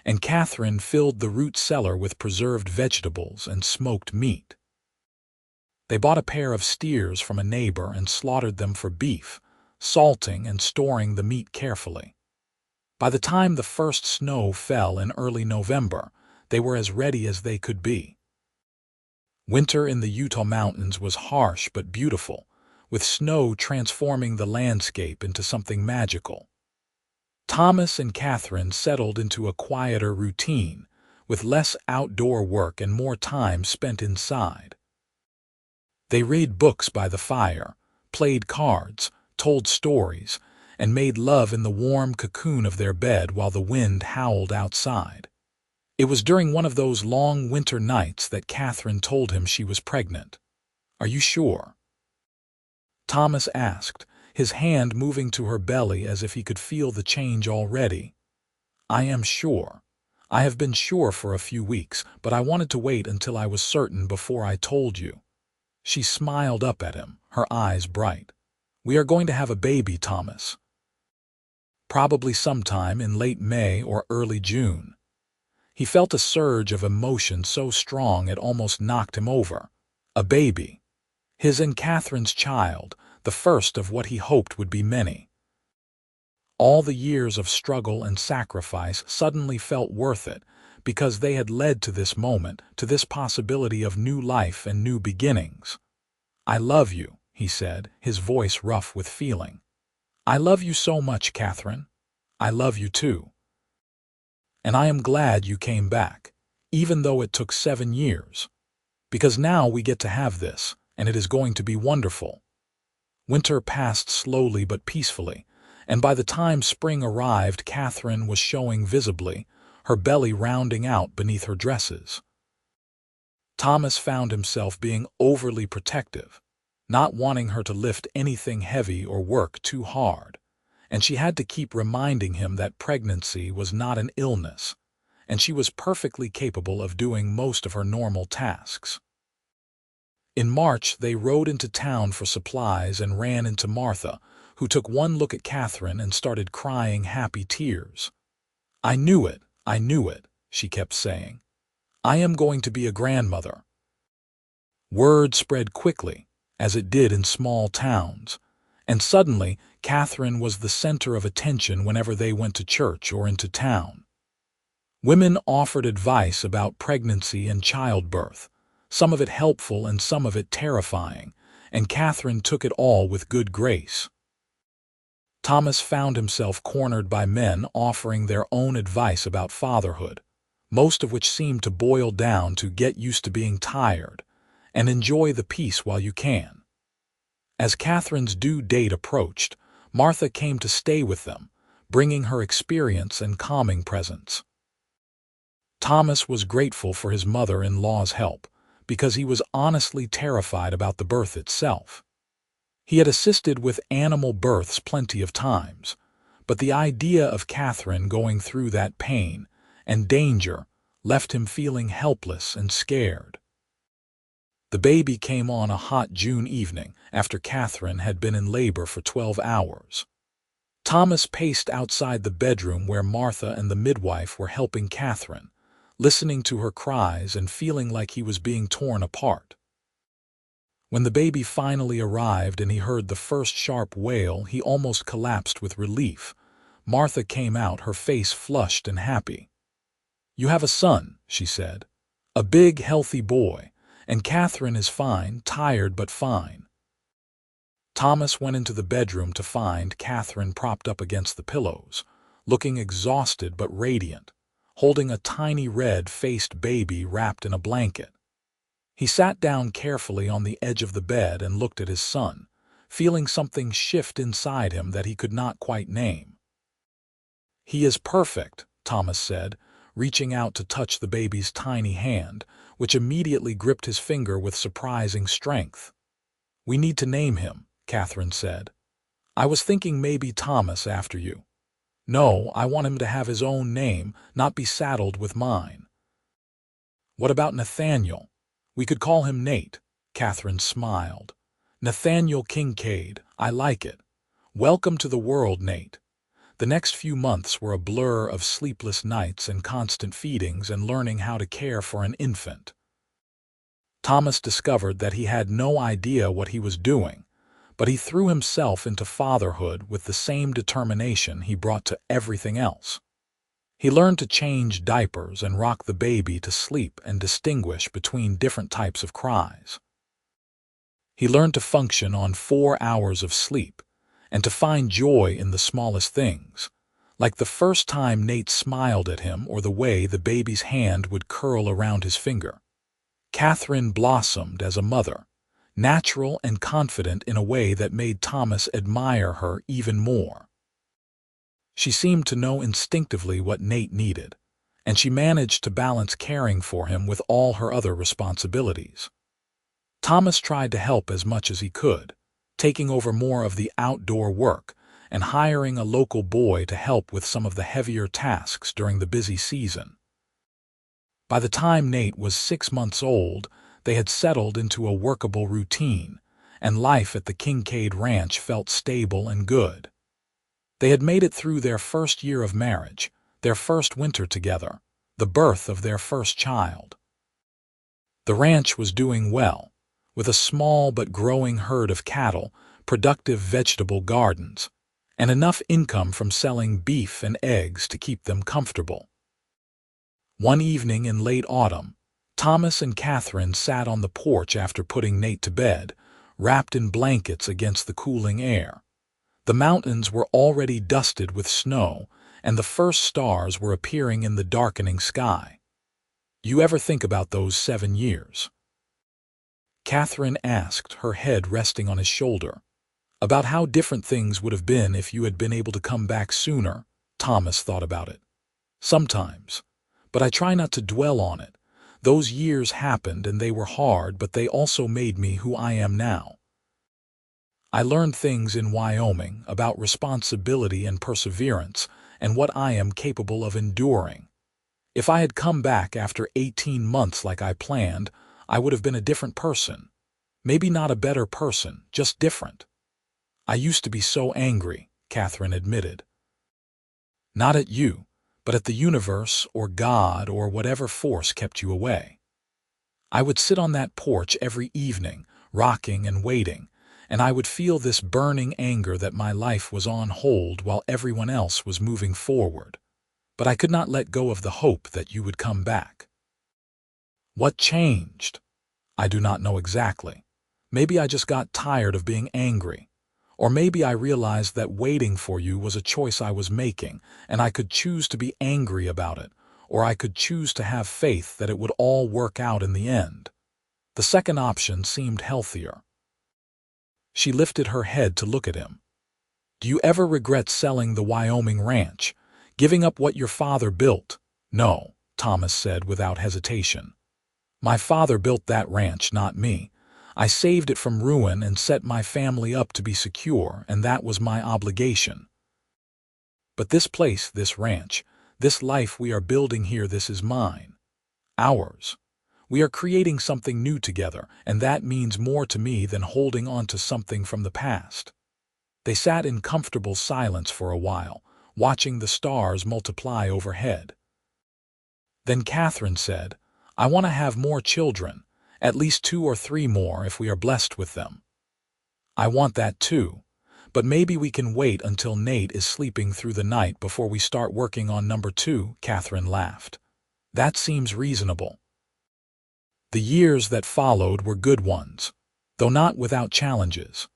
and Katherine filled the root cellar with preserved vegetables and smoked meat. They bought a pair of steers from a neighbor and slaughtered them for beef, salting and storing the meat carefully. By the time the first snow fell in early November, they were as ready as they could be. Winter in the Utah mountains was harsh but beautiful, with snow transforming the landscape into something magical. Thomas and Katherine settled into a quieter routine, with less outdoor work and more time spent inside. They read books by the fire, played cards, told stories, and made love in the warm cocoon of their bed while the wind howled outside. It was during one of those long winter nights that Katherine told him she was pregnant. "Are you sure?" Thomas asked, his hand moving to her belly as if he could feel the change already. "I am sure. I have been sure for a few weeks, but I wanted to wait until I was certain before I told you." She smiled up at him, her eyes bright. "We are going to have a baby, Thomas. Probably sometime in late May or early June." He felt a surge of emotion so strong it almost knocked him over. A baby. His and Katherine's child, the first of what he hoped would be many. All the years of struggle and sacrifice suddenly felt worth it, because they had led to this moment, to this possibility of new life and new beginnings. "I love you," he said, his voice rough with feeling. "I love you so much, Katherine. I love you too. And I am glad you came back, even though it took 7 years. Because now we get to have this, and it is going to be wonderful." Winter passed slowly but peacefully, and by the time spring arrived, Katherine was showing visibly, her belly rounding out beneath her dresses. Thomas found himself being overly protective, not wanting her to lift anything heavy or work too hard, and she had to keep reminding him that pregnancy was not an illness, and she was perfectly capable of doing most of her normal tasks. In March, they rode into town for supplies and ran into Martha, who took one look at Katherine and started crying happy tears. I knew it, she kept saying. I am going to be a grandmother. Word spread quickly, as it did in small towns, and suddenly Katherine was the center of attention whenever they went to church or into town. Women offered advice about pregnancy and childbirth, some of it helpful and some of it terrifying, and Katherine took it all with good grace. Thomas found himself cornered by men offering their own advice about fatherhood, most of which seemed to boil down to get used to being tired and enjoy the peace while you can. As Katherine's due date approached, Martha came to stay with them, bringing her experience and calming presence. Thomas was grateful for his mother-in-law's help because he was honestly terrified about the birth itself. He had assisted with animal births plenty of times, but the idea of Katherine going through that pain and danger left him feeling helpless and scared. The baby came on a hot June evening after Katherine had been in labor for 12 hours. Thomas paced outside the bedroom where Martha and the midwife were helping Katherine, listening to her cries and feeling like he was being torn apart. When the baby finally arrived and he heard the first sharp wail, he almost collapsed with relief. Martha came out, her face flushed and happy. "You have a son," she said. "A big, healthy boy, and Katherine is fine, tired but fine." Thomas went into the bedroom to find Katherine propped up against the pillows, looking exhausted but radiant, holding a tiny red-faced baby wrapped in a blanket. He sat down carefully on the edge of the bed and looked at his son, feeling something shift inside him that he could not quite name. "He is perfect," Thomas said, reaching out to touch the baby's tiny hand, which immediately gripped his finger with surprising strength. "We need to name him," Katherine said. "I was thinking maybe Thomas after you." "No, I want him to have his own name, not be saddled with mine." "What about Nathaniel? We could call him Nate," Katherine smiled. "Nathaniel Kincaid, I like it. Welcome to the world, Nate." The next few months were a blur of sleepless nights and constant feedings and learning how to care for an infant. Thomas discovered that he had no idea what he was doing, but he threw himself into fatherhood with the same determination he brought to everything else. He learned to change diapers and rock the baby to sleep and distinguish between different types of cries. He learned to function on 4 hours of sleep and to find joy in the smallest things, like the first time Nate smiled at him or the way the baby's hand would curl around his finger. Katherine blossomed as a mother, natural and confident in a way that made Thomas admire her even more. She seemed to know instinctively what Nate needed, and she managed to balance caring for him with all her other responsibilities. Thomas tried to help as much as he could, taking over more of the outdoor work and hiring a local boy to help with some of the heavier tasks during the busy season. By the time Nate was 6 months old, they had settled into a workable routine, and life at the Kincaid ranch felt stable and good. They had made it through their first year of marriage, their first winter together, the birth of their first child. The ranch was doing well, with a small but growing herd of cattle, productive vegetable gardens, and enough income from selling beef and eggs to keep them comfortable. One evening in late autumn, Thomas and Katherine sat on the porch after putting Nate to bed, wrapped in blankets against the cooling air. The mountains were already dusted with snow, and the first stars were appearing in the darkening sky. "You ever think about those 7 years?" Katherine asked, her head resting on his shoulder. "About how different things would have been if you had been able to come back sooner." Thomas thought about it. "Sometimes. But I try not to dwell on it. Those years happened and they were hard, but they also made me who I am now. I learned things in Wyoming about responsibility and perseverance and what I am capable of enduring. If I had come back after 18 months like I planned, I would have been a different person. Maybe not a better person, just different." "I used to be so angry," Katherine admitted. "Not at you, but at the universe or God or whatever force kept you away. I would sit on that porch every evening, rocking and waiting, and I would feel this burning anger that my life was on hold while everyone else was moving forward. But I could not let go of the hope that you would come back. What changed? I do not know exactly. Maybe I just got tired of being angry. Or maybe I realized that waiting for you was a choice I was making, and I could choose to be angry about it, or I could choose to have faith that it would all work out in the end. The second option seemed healthier. She lifted her head to look at him. Do you ever regret selling the Wyoming ranch, giving up what your father built? No, Thomas said without hesitation. My father built that ranch, not me. I saved it from ruin and set my family up to be secure, and that was my obligation. But this place, this ranch, this life we are building here, this is mine. Ours. We are creating something new together, and that means more to me than holding on to something from the past. They sat in comfortable silence for a while, watching the stars multiply overhead. Then Katherine said, I want to have more children, at least 2 or 3 more if we are blessed with them. I want that too, but maybe we can wait until Nate is sleeping through the night before we start working on number 2, Katherine laughed. That seems reasonable. The years that followed were good ones, though not without challenges.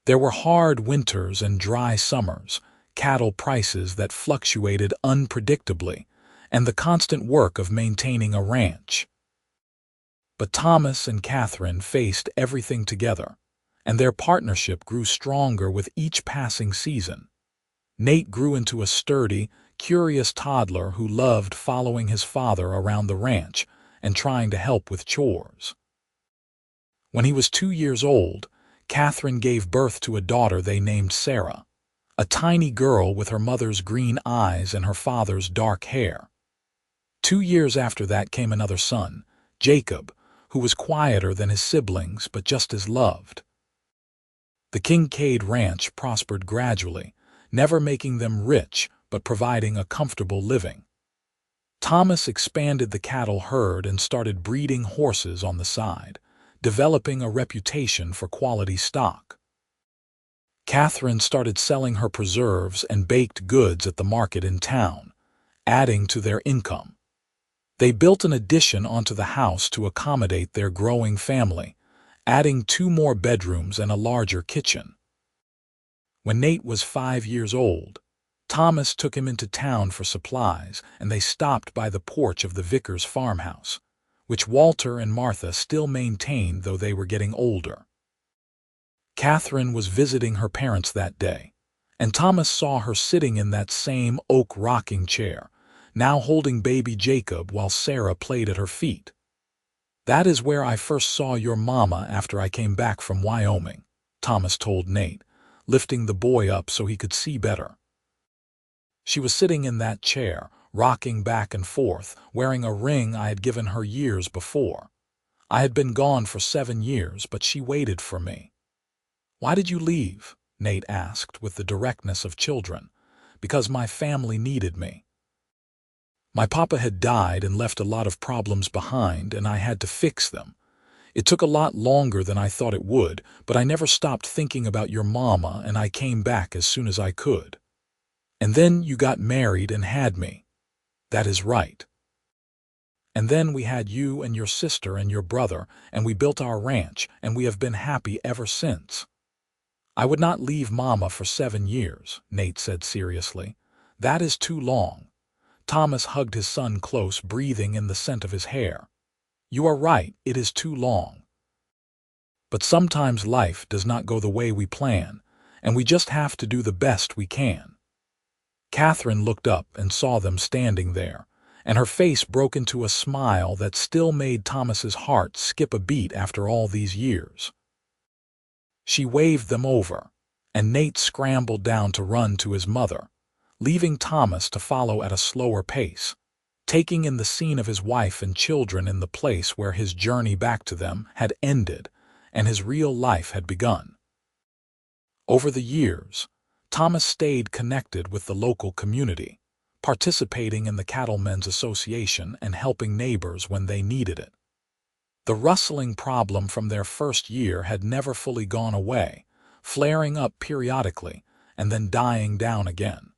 There were hard winters and dry summers, cattle prices that fluctuated unpredictably, and the constant work of maintaining a ranch. But Thomas and Katherine faced everything together, and their partnership grew stronger with each passing season. Nate grew into a sturdy, curious toddler who loved following his father around the ranch and trying to help with chores. When he was 2 years old, Katherine gave birth to a daughter they named Sarah, a tiny girl with her mother's green eyes and her father's dark hair. 2 years after that came another son, Jacob, who was quieter than his siblings but just as loved. The Kincaid ranch prospered gradually, never making them rich but providing a comfortable living. Thomas expanded the cattle herd and started breeding horses on the side, developing a reputation for quality stock. Katherine started selling her preserves and baked goods at the market in town, adding to their income. They built an addition onto the house to accommodate their growing family, adding 2 more bedrooms and a larger kitchen. When Nate was 5 years old, Thomas took him into town for supplies, and they stopped by the porch of the Vickers farmhouse, which Walter and Martha still maintained though they were getting older. Katherine was visiting her parents that day, and Thomas saw her sitting in that same oak rocking chair, now holding baby Jacob while Sarah played at her feet. That is where I first saw your mama after I came back from Wyoming, Thomas told Nate, lifting the boy up so he could see better. She was sitting in that chair, rocking back and forth, wearing a ring I had given her years before. I had been gone for 7 years, but she waited for me. Why did you leave? Nate asked with the directness of children. Because my family needed me. My papa had died and left a lot of problems behind, and I had to fix them. It took a lot longer than I thought it would, but I never stopped thinking about your mama, and I came back as soon as I could. And then you got married and had me. That is right. And then we had you and your sister and your brother, and we built our ranch, and we have been happy ever since. I would not leave Mama for 7 years, Nate said seriously. That is too long. Thomas hugged his son close, breathing in the scent of his hair. You are right, it is too long. But sometimes life does not go the way we plan, and we just have to do the best we can. Katherine looked up and saw them standing there, and her face broke into a smile that still made Thomas's heart skip a beat after all these years. She waved them over, and Nate scrambled down to run to his mother, leaving Thomas to follow at a slower pace, taking in the scene of his wife and children in the place where his journey back to them had ended and his real life had begun. Over the years, Thomas stayed connected with the local community, participating in the Cattlemen's Association and helping neighbors when they needed it. The rustling problem from their first year had never fully gone away, flaring up periodically and then dying down again.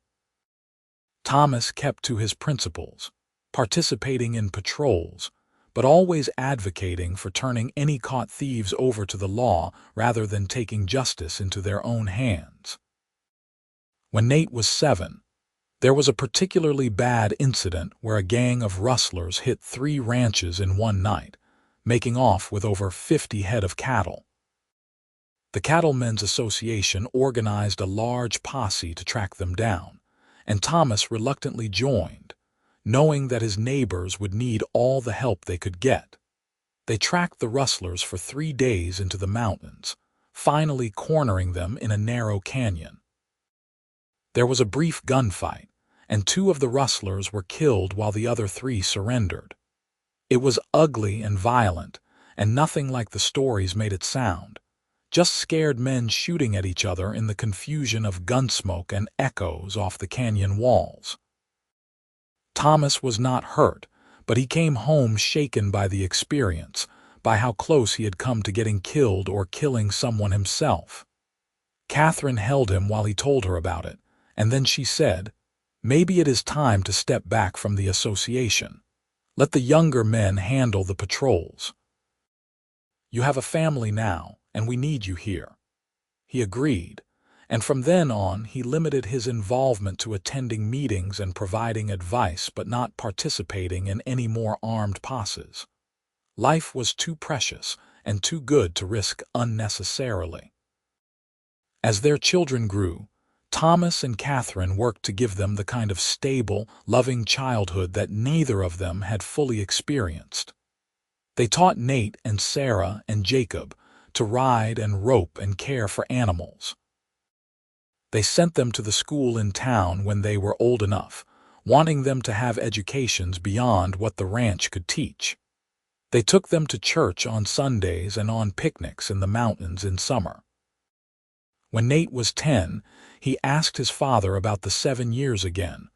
Thomas kept to his principles, participating in patrols, but always advocating for turning any caught thieves over to the law rather than taking justice into their own hands. When Nate was 7, there was a particularly bad incident where a gang of rustlers hit 3 ranches in one night, making off with over 50 head of cattle. The Cattlemen's Association organized a large posse to track them down, and Thomas reluctantly joined, knowing that his neighbors would need all the help they could get. They tracked the rustlers for 3 days into the mountains, finally cornering them in a narrow canyon. There was a brief gunfight, and 2 of the rustlers were killed while the other 3 surrendered. It was ugly and violent, and nothing like the stories made it sound. Just scared men shooting at each other in the confusion of gunsmoke and echoes off the canyon walls. Thomas was not hurt, but he came home shaken by the experience, by how close he had come to getting killed or killing someone himself. Katherine held him while he told her about it, and then she said, "Maybe it is time to step back from the association. Let the younger men handle the patrols. You have a family now, and we need you here." He agreed, and from then on he limited his involvement to attending meetings and providing advice but not participating in any more armed posses. Life was too precious and too good to risk unnecessarily. As their children grew, Thomas and Katherine worked to give them the kind of stable, loving childhood that neither of them had fully experienced. They taught Nate and Sarah and Jacob to ride and rope and care for animals. They sent them to the school in town when they were old enough, wanting them to have educations beyond what the ranch could teach. They took them to church on Sundays and on picnics in the mountains in summer. When Nate was 10, he asked his father about the 7 years again,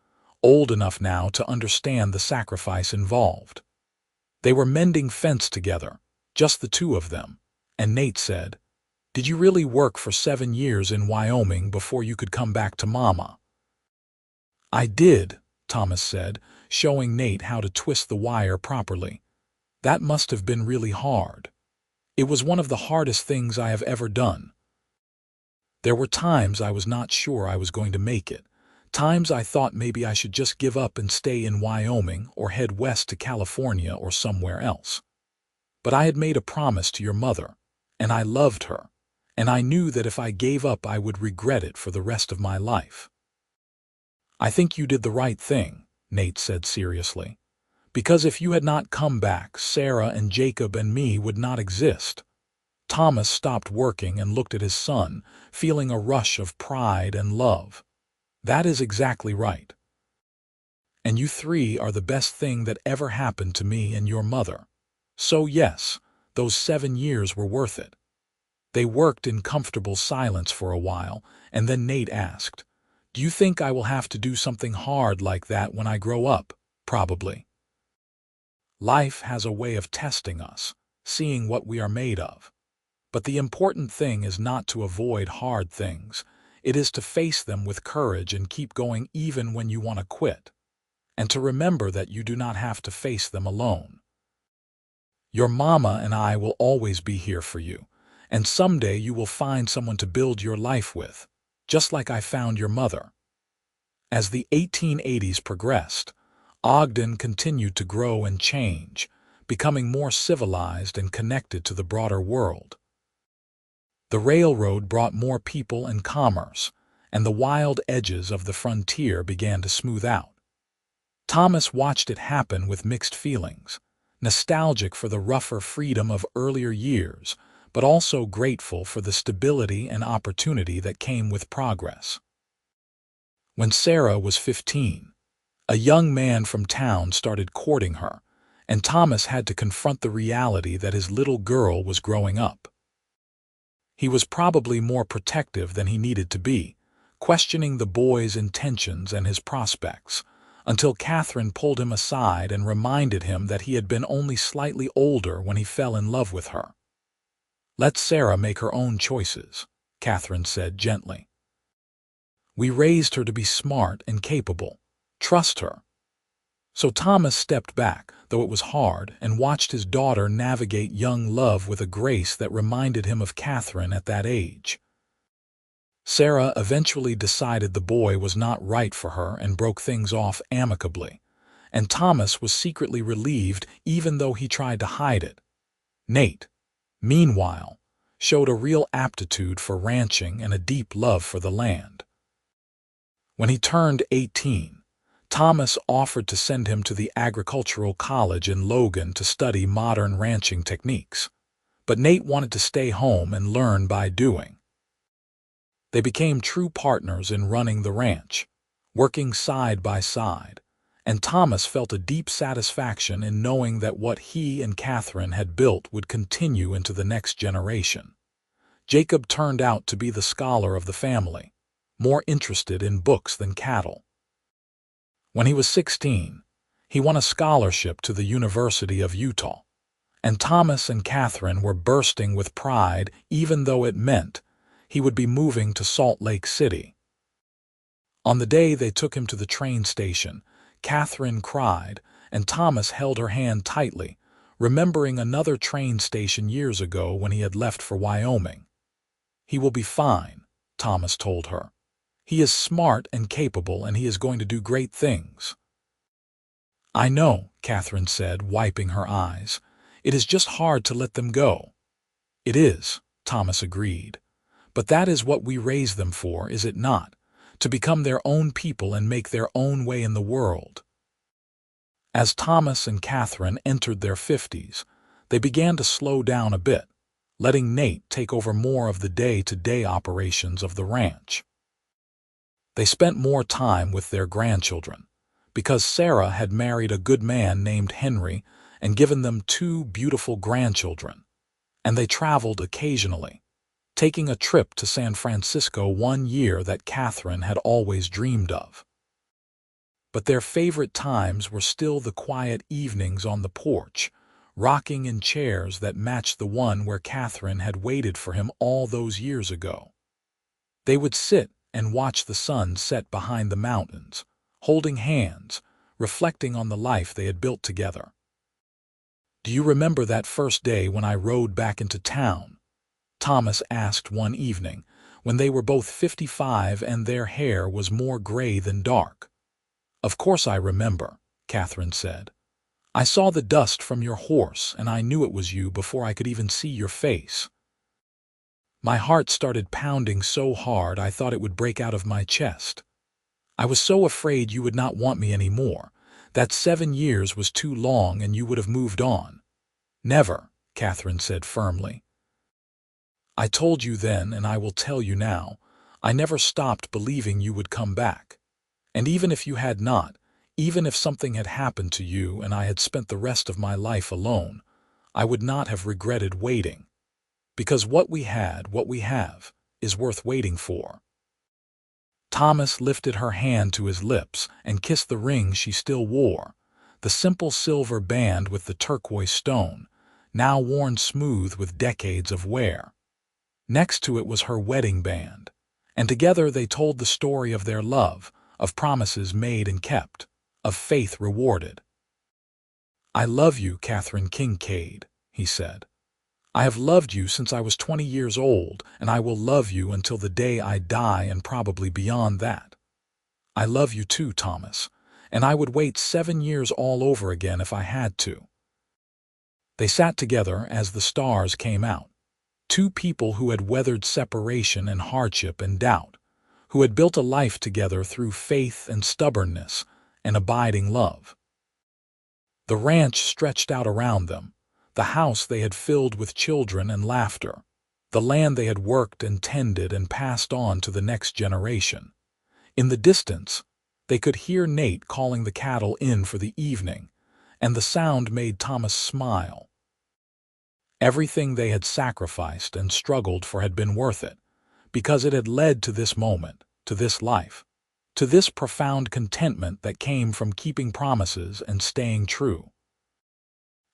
old enough now to understand the sacrifice involved. They were mending fence together, just the 2 of them, and Nate said, "Did you really work for 7 years in Wyoming before you could come back to Mama?" "I did," Thomas said, showing Nate how to twist the wire properly. "That must have been really hard. It was one of the hardest things I have ever done. There were times I was not sure I was going to make it, times I thought maybe I should just give up and stay in Wyoming or head west to California or somewhere else. But I had made a promise to your mother, and I loved her, and I knew that if I gave up I would regret it for the rest of my life." "I think you did the right thing," Nate said seriously, "because if you had not come back, Sarah and Jacob and me would not exist." Thomas stopped working and looked at his son, feeling a rush of pride and love. "That is exactly right. And you 3 are the best thing that ever happened to me and your mother. So yes, those 7 years were worth it." They worked in comfortable silence for a while, and then Nate asked, "Do you think I will have to do something hard like that when I grow up?" "Probably. Life has a way of testing us, seeing what we are made of. But the important thing is not to avoid hard things. It is to face them with courage and keep going even when you want to quit. And to remember that you do not have to face them alone. Your mama and I will always be here for you, and someday you will find someone to build your life with, just like I found your mother." As the 1880s progressed, Ogden continued to grow and change, becoming more civilized and connected to the broader world. The railroad brought more people and commerce, and the wild edges of the frontier began to smooth out. Thomas watched it happen with mixed feelings, nostalgic for the rougher freedom of earlier years, but also grateful for the stability and opportunity that came with progress. When Sarah was 15, a young man from town started courting her, and Thomas had to confront the reality that his little girl was growing up. He was probably more protective than he needed to be, questioning the boy's intentions and his prospects, until Katherine pulled him aside and reminded him that he had been only slightly older when he fell in love with her. "Let Sarah make her own choices," Katherine said gently. "We raised her to be smart and capable. Trust her." So Thomas stepped back, though it was hard, and watched his daughter navigate young love with a grace that reminded him of Katherine at that age. Sarah eventually decided the boy was not right for her and broke things off amicably, and Thomas was secretly relieved even though he tried to hide it. Nate, meanwhile, showed a real aptitude for ranching and a deep love for the land. When he turned 18, Thomas offered to send him to the agricultural college in Logan to study modern ranching techniques, but Nate wanted to stay home and learn by doing. They became true partners in running the ranch, working side by side, and Thomas felt a deep satisfaction in knowing that what he and Katherine had built would continue into the next generation. Jacob turned out to be the scholar of the family, more interested in books than cattle. When he was 16, he won a scholarship to the University of Utah, and Thomas and Katherine were bursting with pride even though it meant he would be moving to Salt Lake City. On the day they took him to the train station, Katherine cried, and Thomas held her hand tightly, remembering another train station years ago when he had left for Wyoming. "He will be fine," Thomas told her. "He is smart and capable, and he is going to do great things." "I know," Katherine said, wiping her eyes. "It is just hard to let them go." "It is," Thomas agreed. "But that is what we raise them for, is it not? To become their own people and make their own way in the world." As Thomas and Katherine entered their 50s, they began to slow down a bit, letting Nate take over more of the day-to-day operations of the ranch. They spent more time with their grandchildren, because Sarah had married a good man named Henry and given them 2 beautiful grandchildren, and they traveled occasionally, taking a trip to San Francisco one year that Katherine had always dreamed of. But their favorite times were still the quiet evenings on the porch, rocking in chairs that matched the one where Katherine had waited for him all those years ago. They would sit and watch the sun set behind the mountains, holding hands, reflecting on the life they had built together. "Do you remember that first day when I rode back into town?" Thomas asked one evening, when they were both 55 and their hair was more gray than dark. "Of course I remember," Katherine said. "I saw the dust from your horse, and I knew it was you before I could even see your face. My heart started pounding so hard I thought it would break out of my chest. I was so afraid you would not want me anymore, that 7 years was too long and you would have moved on." "Never," Katherine said firmly. "I told you then, and I will tell you now, I never stopped believing you would come back. And even if you had not, even if something had happened to you and I had spent the rest of my life alone, I would not have regretted waiting. Because what we had, what we have, is worth waiting for." Thomas lifted her hand to his lips and kissed the ring she still wore, the simple silver band with the turquoise stone, now worn smooth with decades of wear. Next to it was her wedding band, and together they told the story of their love, of promises made and kept, of faith rewarded. "I love you, Katherine Kincaid," he said. "I have loved you since I was 20 years old, and I will love you until the day I die and probably beyond that. I love you too, Thomas, and I would wait 7 years all over again if I had to." They sat together as the stars came out. 2 people who had weathered separation and hardship and doubt, who had built a life together through faith and stubbornness and abiding love. The ranch stretched out around them, the house they had filled with children and laughter, the land they had worked and tended and passed on to the next generation. In the distance, they could hear Nate calling the cattle in for the evening, and the sound made Thomas smile. Everything they had sacrificed and struggled for had been worth it, because it had led to this moment, to this life, to this profound contentment that came from keeping promises and staying true.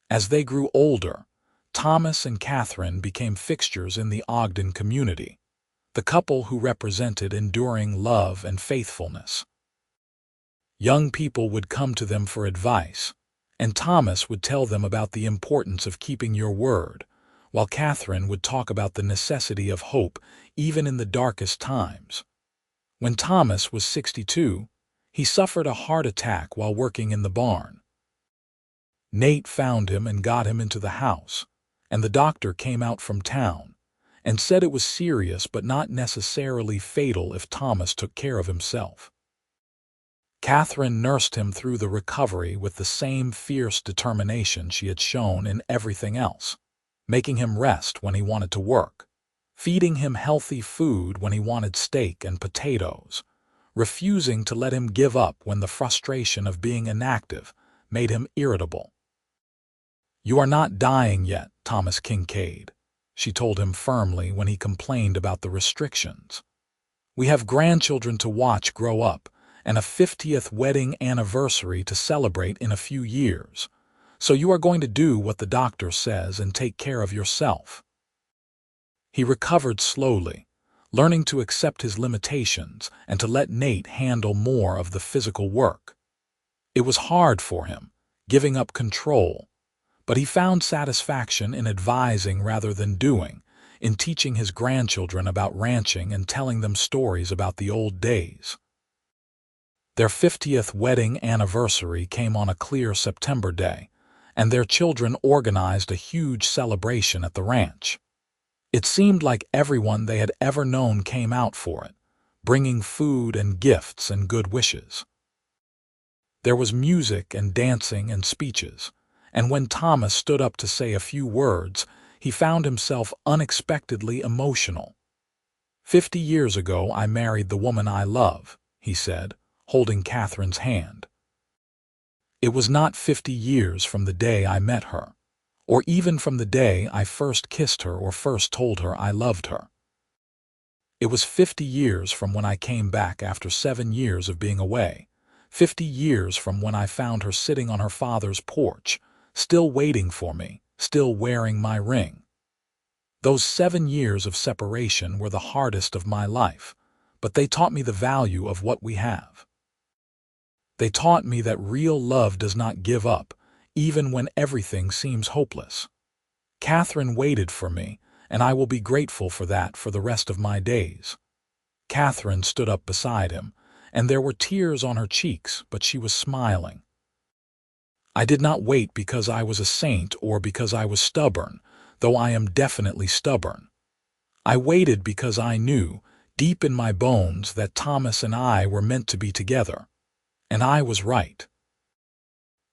As they grew older, Thomas and Katherine became fixtures in the Ogden community, the couple who represented enduring love and faithfulness. Young people would come to them for advice, and Thomas would tell them about the importance of keeping your word, while Katherine would talk about the necessity of hope even in the darkest times. When Thomas was 62, he suffered a heart attack while working in the barn. Nate found him and got him into the house, and the doctor came out from town and said it was serious but not necessarily fatal if Thomas took care of himself. Katherine nursed him through the recovery with the same fierce determination she had shown in everything else, making him rest when he wanted to work, feeding him healthy food when he wanted steak and potatoes, refusing to let him give up when the frustration of being inactive made him irritable. "You are not dying yet, Thomas Kincaid," she told him firmly when he complained about the restrictions. "We have grandchildren to watch grow up and a 50th wedding anniversary to celebrate in a few years, so you are going to do what the doctor says and take care of yourself." He recovered slowly, learning to accept his limitations and to let Nate handle more of the physical work. It was hard for him, giving up control, but he found satisfaction in advising rather than doing, in teaching his grandchildren about ranching and telling them stories about the old days. Their 50th wedding anniversary came on a clear September day, and their children organized a huge celebration at the ranch. It seemed like everyone they had ever known came out for it, bringing food and gifts and good wishes. There was music and dancing and speeches, and when Thomas stood up to say a few words, he found himself unexpectedly emotional. 50 years ago I married the woman I love," he said, holding Katherine's hand. "It was not 50 years from the day I met her, or even from the day I first kissed her or first told her I loved her. It was 50 years from when I came back after 7 years of being away, 50 years from when I found her sitting on her father's porch, still waiting for me, still wearing my ring. Those 7 years of separation were the hardest of my life, but they taught me the value of what we have. They taught me that real love does not give up, even when everything seems hopeless. Katherine waited for me, and I will be grateful for that for the rest of my days." Katherine stood up beside him, and there were tears on her cheeks, but she was smiling. "I did not wait because I was a saint or because I was stubborn, though I am definitely stubborn. I waited because I knew, deep in my bones, that Thomas and I were meant to be together. And I was right.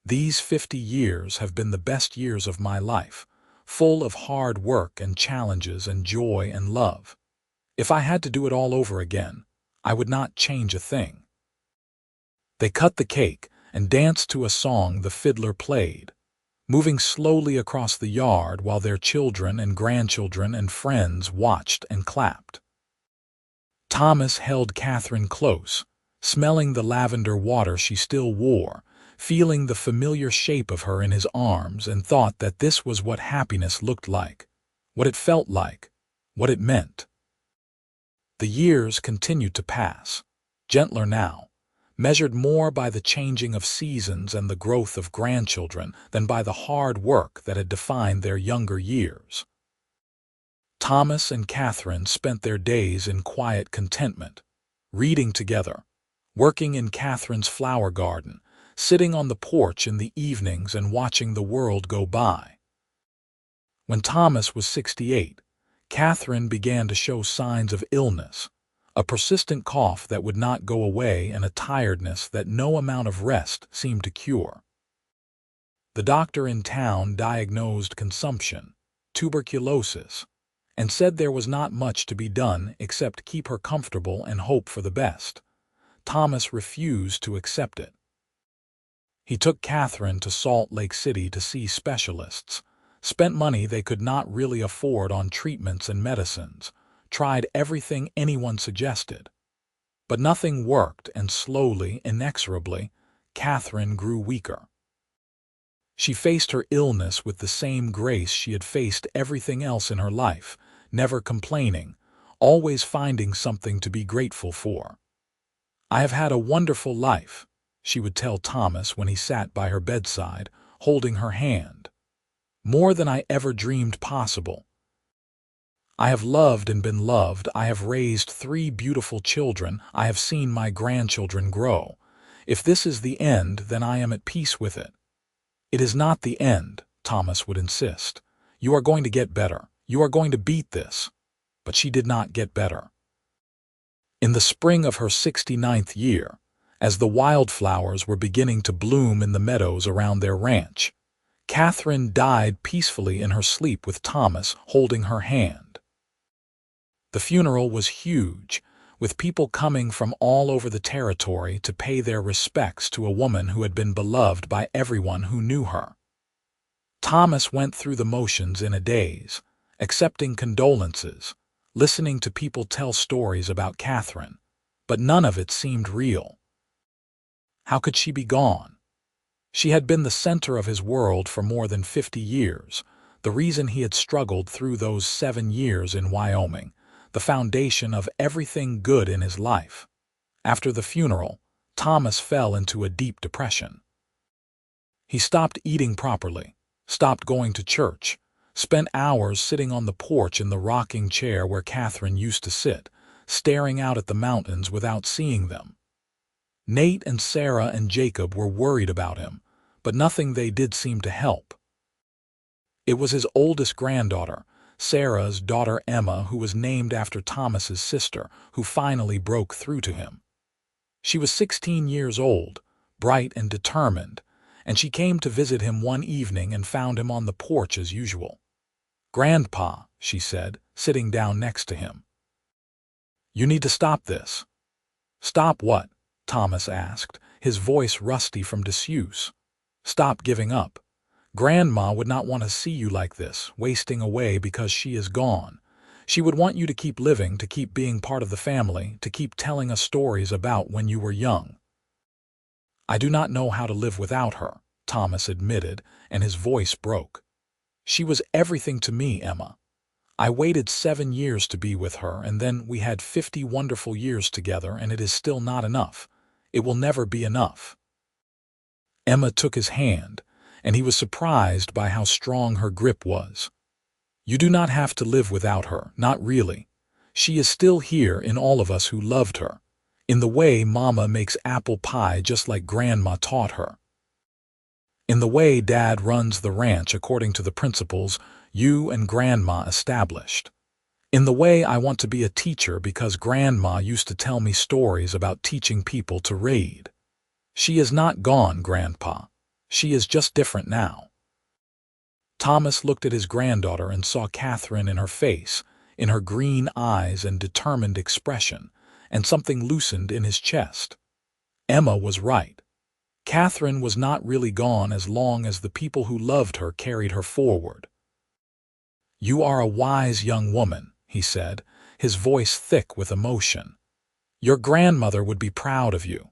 These 50 years have been the best years of my life, full of hard work and challenges and joy and love. If I had to do it all over again, I would not change a thing." They cut the cake and danced to a song the fiddler played, moving slowly across the yard while their children and grandchildren and friends watched and clapped. Thomas held Katherine close, smelling the lavender water she still wore, feeling the familiar shape of her in his arms, and thought that this was what happiness looked like, what it felt like, what it meant. The years continued to pass, gentler now, measured more by the changing of seasons and the growth of grandchildren than by the hard work that had defined their younger years. Thomas and Katherine spent their days in quiet contentment, reading together, working in Katherine's flower garden, sitting on the porch in the evenings and watching the world go by. When Thomas was 68, Katherine began to show signs of illness, a persistent cough that would not go away and a tiredness that no amount of rest seemed to cure. The doctor in town diagnosed consumption, tuberculosis, and said there was not much to be done except keep her comfortable and hope for the best. Thomas refused to accept it. He took Katherine to Salt Lake City to see specialists, spent money they could not really afford on treatments and medicines, tried everything anyone suggested. But nothing worked, and slowly, inexorably, Katherine grew weaker. She faced her illness with the same grace she had faced everything else in her life, never complaining, always finding something to be grateful for. "I have had a wonderful life," she would tell Thomas when he sat by her bedside, holding her hand. "More than I ever dreamed possible. I have loved and been loved. I have raised 3 beautiful children. I have seen my grandchildren grow. If this is the end, then I am at peace with it." "It is not the end," Thomas would insist. "You are going to get better. You are going to beat this." But she did not get better. In the spring of her 69th year, as the wildflowers were beginning to bloom in the meadows around their ranch, Katherine died peacefully in her sleep with Thomas holding her hand. The funeral was huge, with people coming from all over the territory to pay their respects to a woman who had been beloved by everyone who knew her. Thomas went through the motions in a daze, accepting condolences, listening to people tell stories about Katherine, but none of it seemed real. How could she be gone? She had been the center of his world for more than 50 years, the reason he had struggled through those 7 years in Wyoming, the foundation of everything good in his life. After the funeral, Thomas fell into a deep depression. He stopped eating properly, stopped going to church, spent hours sitting on the porch in the rocking chair where Katherine used to sit, staring out at the mountains without seeing them. Nate and Sarah and Jacob were worried about him, but nothing they did seemed to help. It was his oldest granddaughter, Sarah's daughter Emma, who was named after Thomas's sister, who finally broke through to him. She was 16 years old, bright and determined, and she came to visit him one evening and found him on the porch as usual. "Grandpa," she said, sitting down next to him. "You need to stop this." "Stop what?" Thomas asked, his voice rusty from disuse. "Stop giving up. Grandma would not want to see you like this, wasting away because she is gone. She would want you to keep living, to keep being part of the family, to keep telling us stories about when you were young." "I do not know how to live without her," Thomas admitted, and his voice broke. "She was everything to me, Emma. I waited 7 years to be with her, and then we had 50 wonderful years together, and it is still not enough. It will never be enough." Emma took his hand, and he was surprised by how strong her grip was. "You do not have to live without her, not really. She is still here in all of us who loved her, in the way Mama makes apple pie just like Grandma taught her. In the way Dad runs the ranch according to the principles you and Grandma established. In the way I want to be a teacher because Grandma used to tell me stories about teaching people to read. She is not gone, Grandpa. She is just different now." Thomas looked at his granddaughter and saw Katherine in her face, in her green eyes and determined expression, and something loosened in his chest. Emma was right. Katherine was not really gone as long as the people who loved her carried her forward. "You are a wise young woman," he said, his voice thick with emotion. "Your grandmother would be proud of you.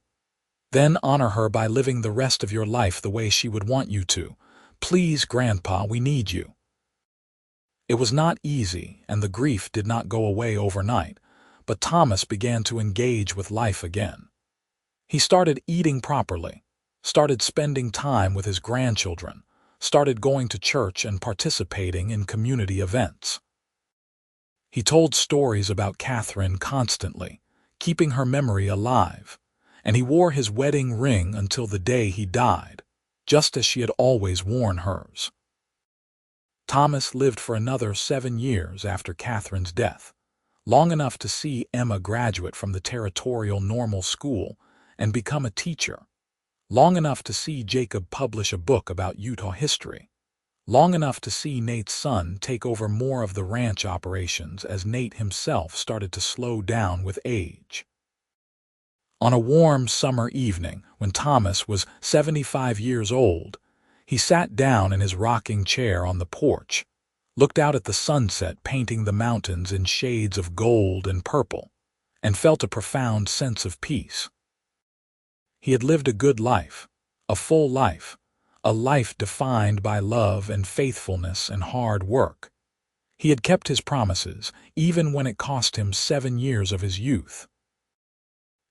Then honor her by living the rest of your life the way she would want you to. Please, Grandpa, we need you." It was not easy, and the grief did not go away overnight, but Thomas began to engage with life again. He started eating properly, started spending time with his grandchildren, started going to church and participating in community events. He told stories about Katherine constantly, keeping her memory alive, and he wore his wedding ring until the day he died, just as she had always worn hers. Thomas lived for another 7 years after Katherine's death, long enough to see Emma graduate from the Territorial Normal School and become a teacher, long enough to see Jacob publish a book about Utah history, long enough to see Nate's son take over more of the ranch operations as Nate himself started to slow down with age. On a warm summer evening, when Thomas was 75 years old, he sat down in his rocking chair on the porch, looked out at the sunset painting the mountains in shades of gold and purple, and felt a profound sense of peace. He had lived a good life, a full life, a life defined by love and faithfulness and hard work. He had kept his promises, even when it cost him 7 years of his youth.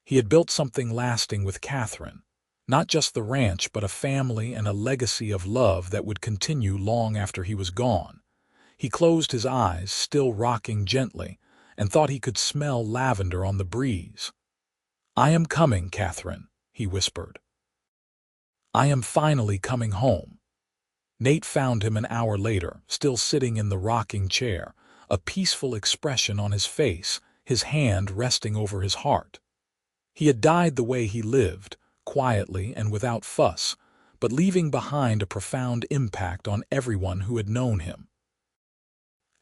He had built something lasting with Katherine, not just the ranch, but a family and a legacy of love that would continue long after he was gone. He closed his eyes, still rocking gently, and thought he could smell lavender on the breeze. "I am coming, Katherine," he whispered. "I am finally coming home." Nate found him an hour later, still sitting in the rocking chair, a peaceful expression on his face, his hand resting over his heart. He had died the way he lived, quietly and without fuss, but leaving behind a profound impact on everyone who had known him.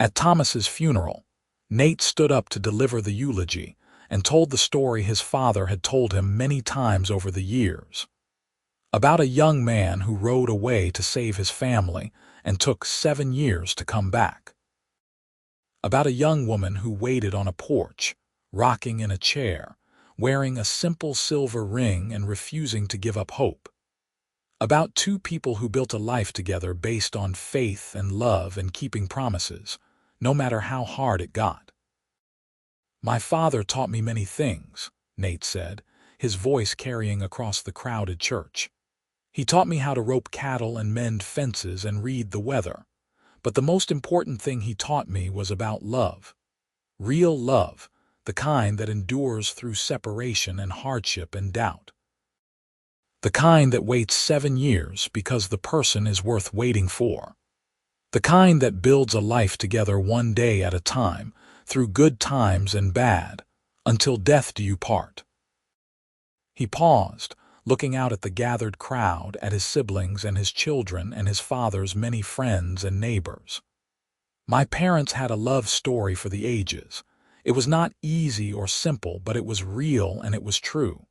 At Thomas's funeral, Nate stood up to deliver the eulogy and told the story his father had told him many times over the years. About a young man who rode away to save his family and took 7 years to come back. About a young woman who waited on a porch, rocking in a chair, wearing a simple silver ring and refusing to give up hope. About 2 people who built a life together based on faith and love and keeping promises, no matter how hard it got. "My father taught me many things," Nate said, his voice carrying across the crowded church. "He taught me how to rope cattle and mend fences and read the weather. But the most important thing he taught me was about love. Real love, the kind that endures through separation and hardship and doubt. The kind that waits 7 years because the person is worth waiting for. The kind that builds a life together one day at a time, through good times and bad, until death do you part." He paused, looking out at the gathered crowd, at his siblings and his children and his father's many friends and neighbors. "My parents had a love story for the ages. It was not easy or simple, but it was real and it was true.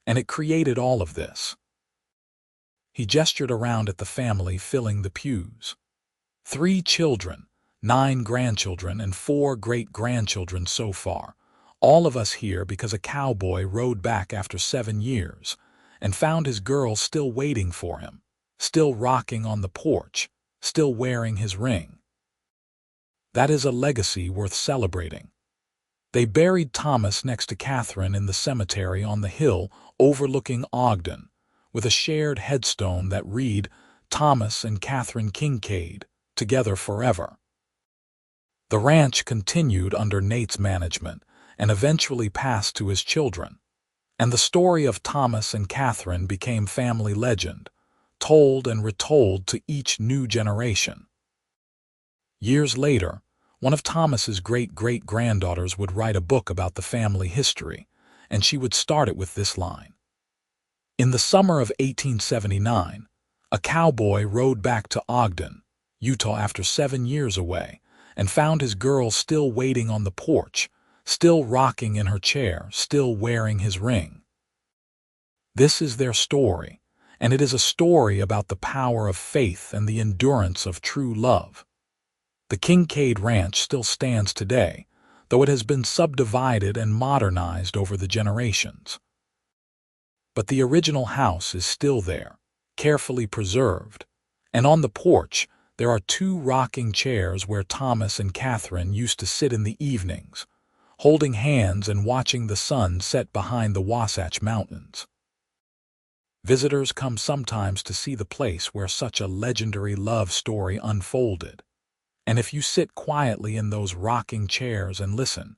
And it created all of this." He gestured around at the family filling the pews. 3 children, 9 grandchildren, and 4 great-grandchildren so far. All of us here because a cowboy rode back after 7 years and found his girl still waiting for him, still rocking on the porch, still wearing his ring. That is a legacy worth celebrating. They buried Thomas next to Katherine in the cemetery on the hill overlooking Ogden, with a shared headstone that read, "Thomas and Katherine Kincaid, together forever." The ranch continued under Nate's management and eventually passed to his children, and the story of Thomas and Katherine became family legend, told and retold to each new generation. Years later, one of Thomas's great-great-granddaughters would write a book about the family history, and she would start it with this line. "In the summer of 1879, a cowboy rode back to Ogden, Utah after 7 years away, and found his girl still waiting on the porch, still rocking in her chair, still wearing his ring." This is their story, and it is a story about the power of faith and the endurance of true love. The Kincaid Ranch still stands today, though it has been subdivided and modernized over the generations. But the original house is still there, carefully preserved, and on the porch there are 2 rocking chairs where Thomas and Katherine used to sit in the evenings, holding hands and watching the sun set behind the Wasatch Mountains. Visitors come sometimes to see the place where such a legendary love story unfolded. And if you sit quietly in those rocking chairs and listen,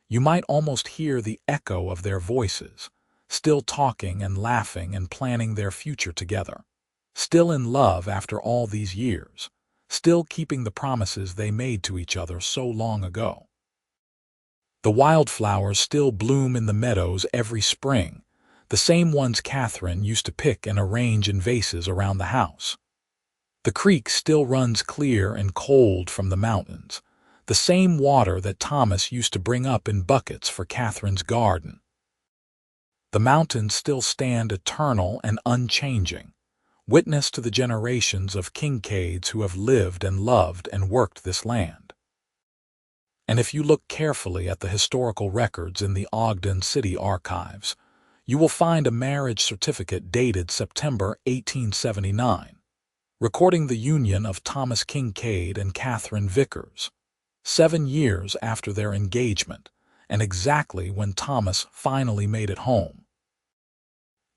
you might almost hear the echo of their voices, still talking and laughing and planning their future together, still in love after all these years, still keeping the promises they made to each other so long ago. The wildflowers still bloom in the meadows every spring, the same ones Katherine used to pick and arrange in vases around the house. The creek still runs clear and cold from the mountains, the same water that Thomas used to bring up in buckets for Katherine's garden. The mountains still stand eternal and unchanging, witness to the generations of Kincaids who have lived and loved and worked this land. And if you look carefully at the historical records in the Ogden City archives, you will find a marriage certificate dated September 1879, recording the union of Thomas Kincaid and Katherine Vickers, 7 years after their engagement, and exactly when Thomas finally made it home.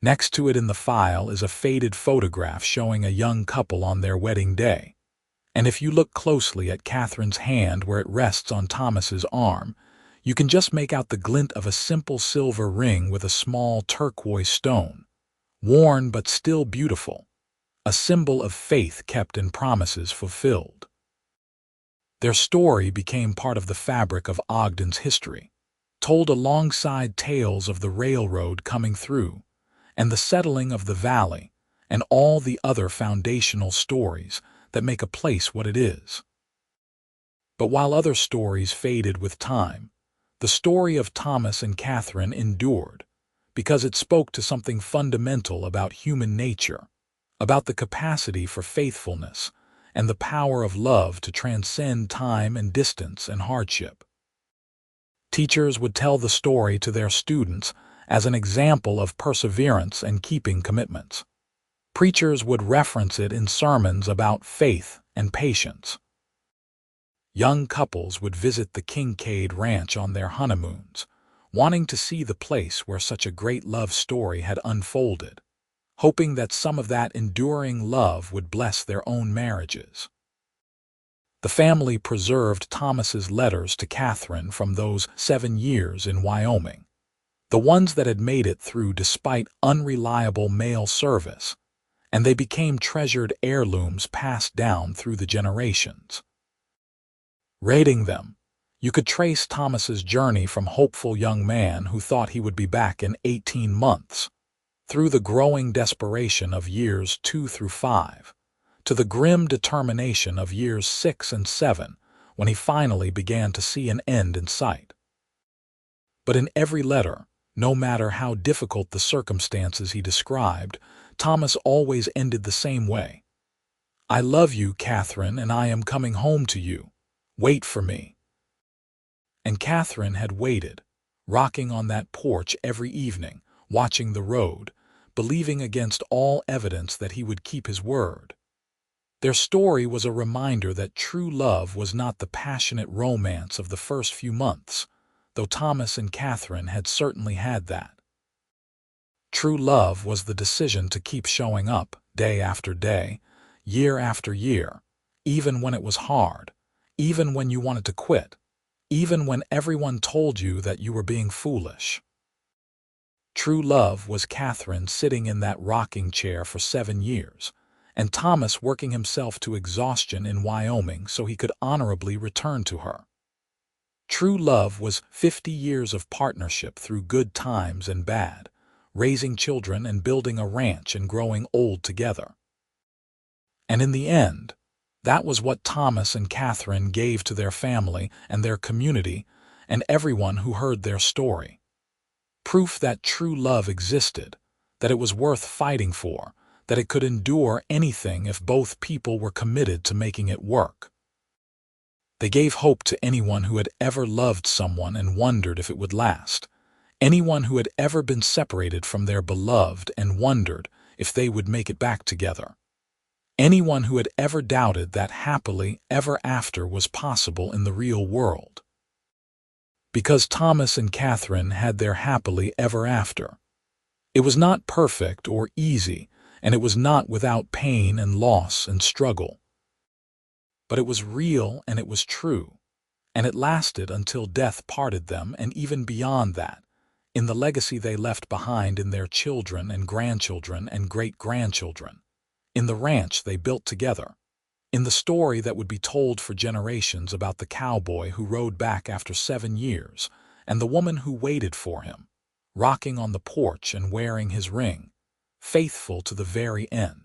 Next to it in the file is a faded photograph showing a young couple on their wedding day. And if you look closely at Catherine's hand where it rests on Thomas's arm, you can just make out the glint of a simple silver ring with a small turquoise stone, worn but still beautiful, a symbol of faith kept and promises fulfilled. Their story became part of the fabric of Ogden's history, told alongside tales of the railroad coming through, and the settling of the valley, and all the other foundational stories that make a place what it is. But while other stories faded with time, the story of Thomas and Katherine endured because it spoke to something fundamental about human nature, about the capacity for faithfulness, and the power of love to transcend time and distance and hardship. Teachers would tell the story to their students as an example of perseverance and keeping commitments. Preachers would reference it in sermons about faith and patience. Young couples would visit the Kincaid ranch on their honeymoons, wanting to see the place where such a great love story had unfolded, hoping that some of that enduring love would bless their own marriages. The family preserved Thomas's letters to Katherine from those 7 years in Wyoming, the ones that had made it through despite unreliable mail service, and they became treasured heirlooms passed down through the generations. Reading them, you could trace Thomas's journey from hopeful young man who thought he would be back in 18 months, through the growing desperation of years 2 through 5, to the grim determination of years 6 and 7 when he finally began to see an end in sight. But in every letter, no matter how difficult the circumstances he described, Thomas always ended the same way. "I love you, Katherine, and I am coming home to you. Wait for me." And Katherine had waited, rocking on that porch every evening, watching the road, believing against all evidence that he would keep his word. Their story was a reminder that true love was not the passionate romance of the first few months, though Thomas and Katherine had certainly had that. True love was the decision to keep showing up day after day, year after year, even when it was hard, even when you wanted to quit, even when everyone told you that you were being foolish. True love was Katherine sitting in that rocking chair for 7 years, and Thomas working himself to exhaustion in Wyoming so he could honorably return to her. True love was 50 years of partnership through good times and bad, raising children and building a ranch and growing old together. And in the end, that was what Thomas and Katherine gave to their family and their community and everyone who heard their story. Proof that true love existed, that it was worth fighting for, that it could endure anything if both people were committed to making it work. They gave hope to anyone who had ever loved someone and wondered if it would last, anyone who had ever been separated from their beloved and wondered if they would make it back together, anyone who had ever doubted that happily ever after was possible in the real world. Because Thomas and Katherine had their happily ever after. It was not perfect or easy, and it was not without pain and loss and struggle. But it was real and it was true, and it lasted until death parted them, and even beyond that, in the legacy they left behind in their children and grandchildren and great-grandchildren, in the ranch they built together, in the story that would be told for generations about the cowboy who rode back after 7 years, and the woman who waited for him, rocking on the porch and wearing his ring, faithful to the very end.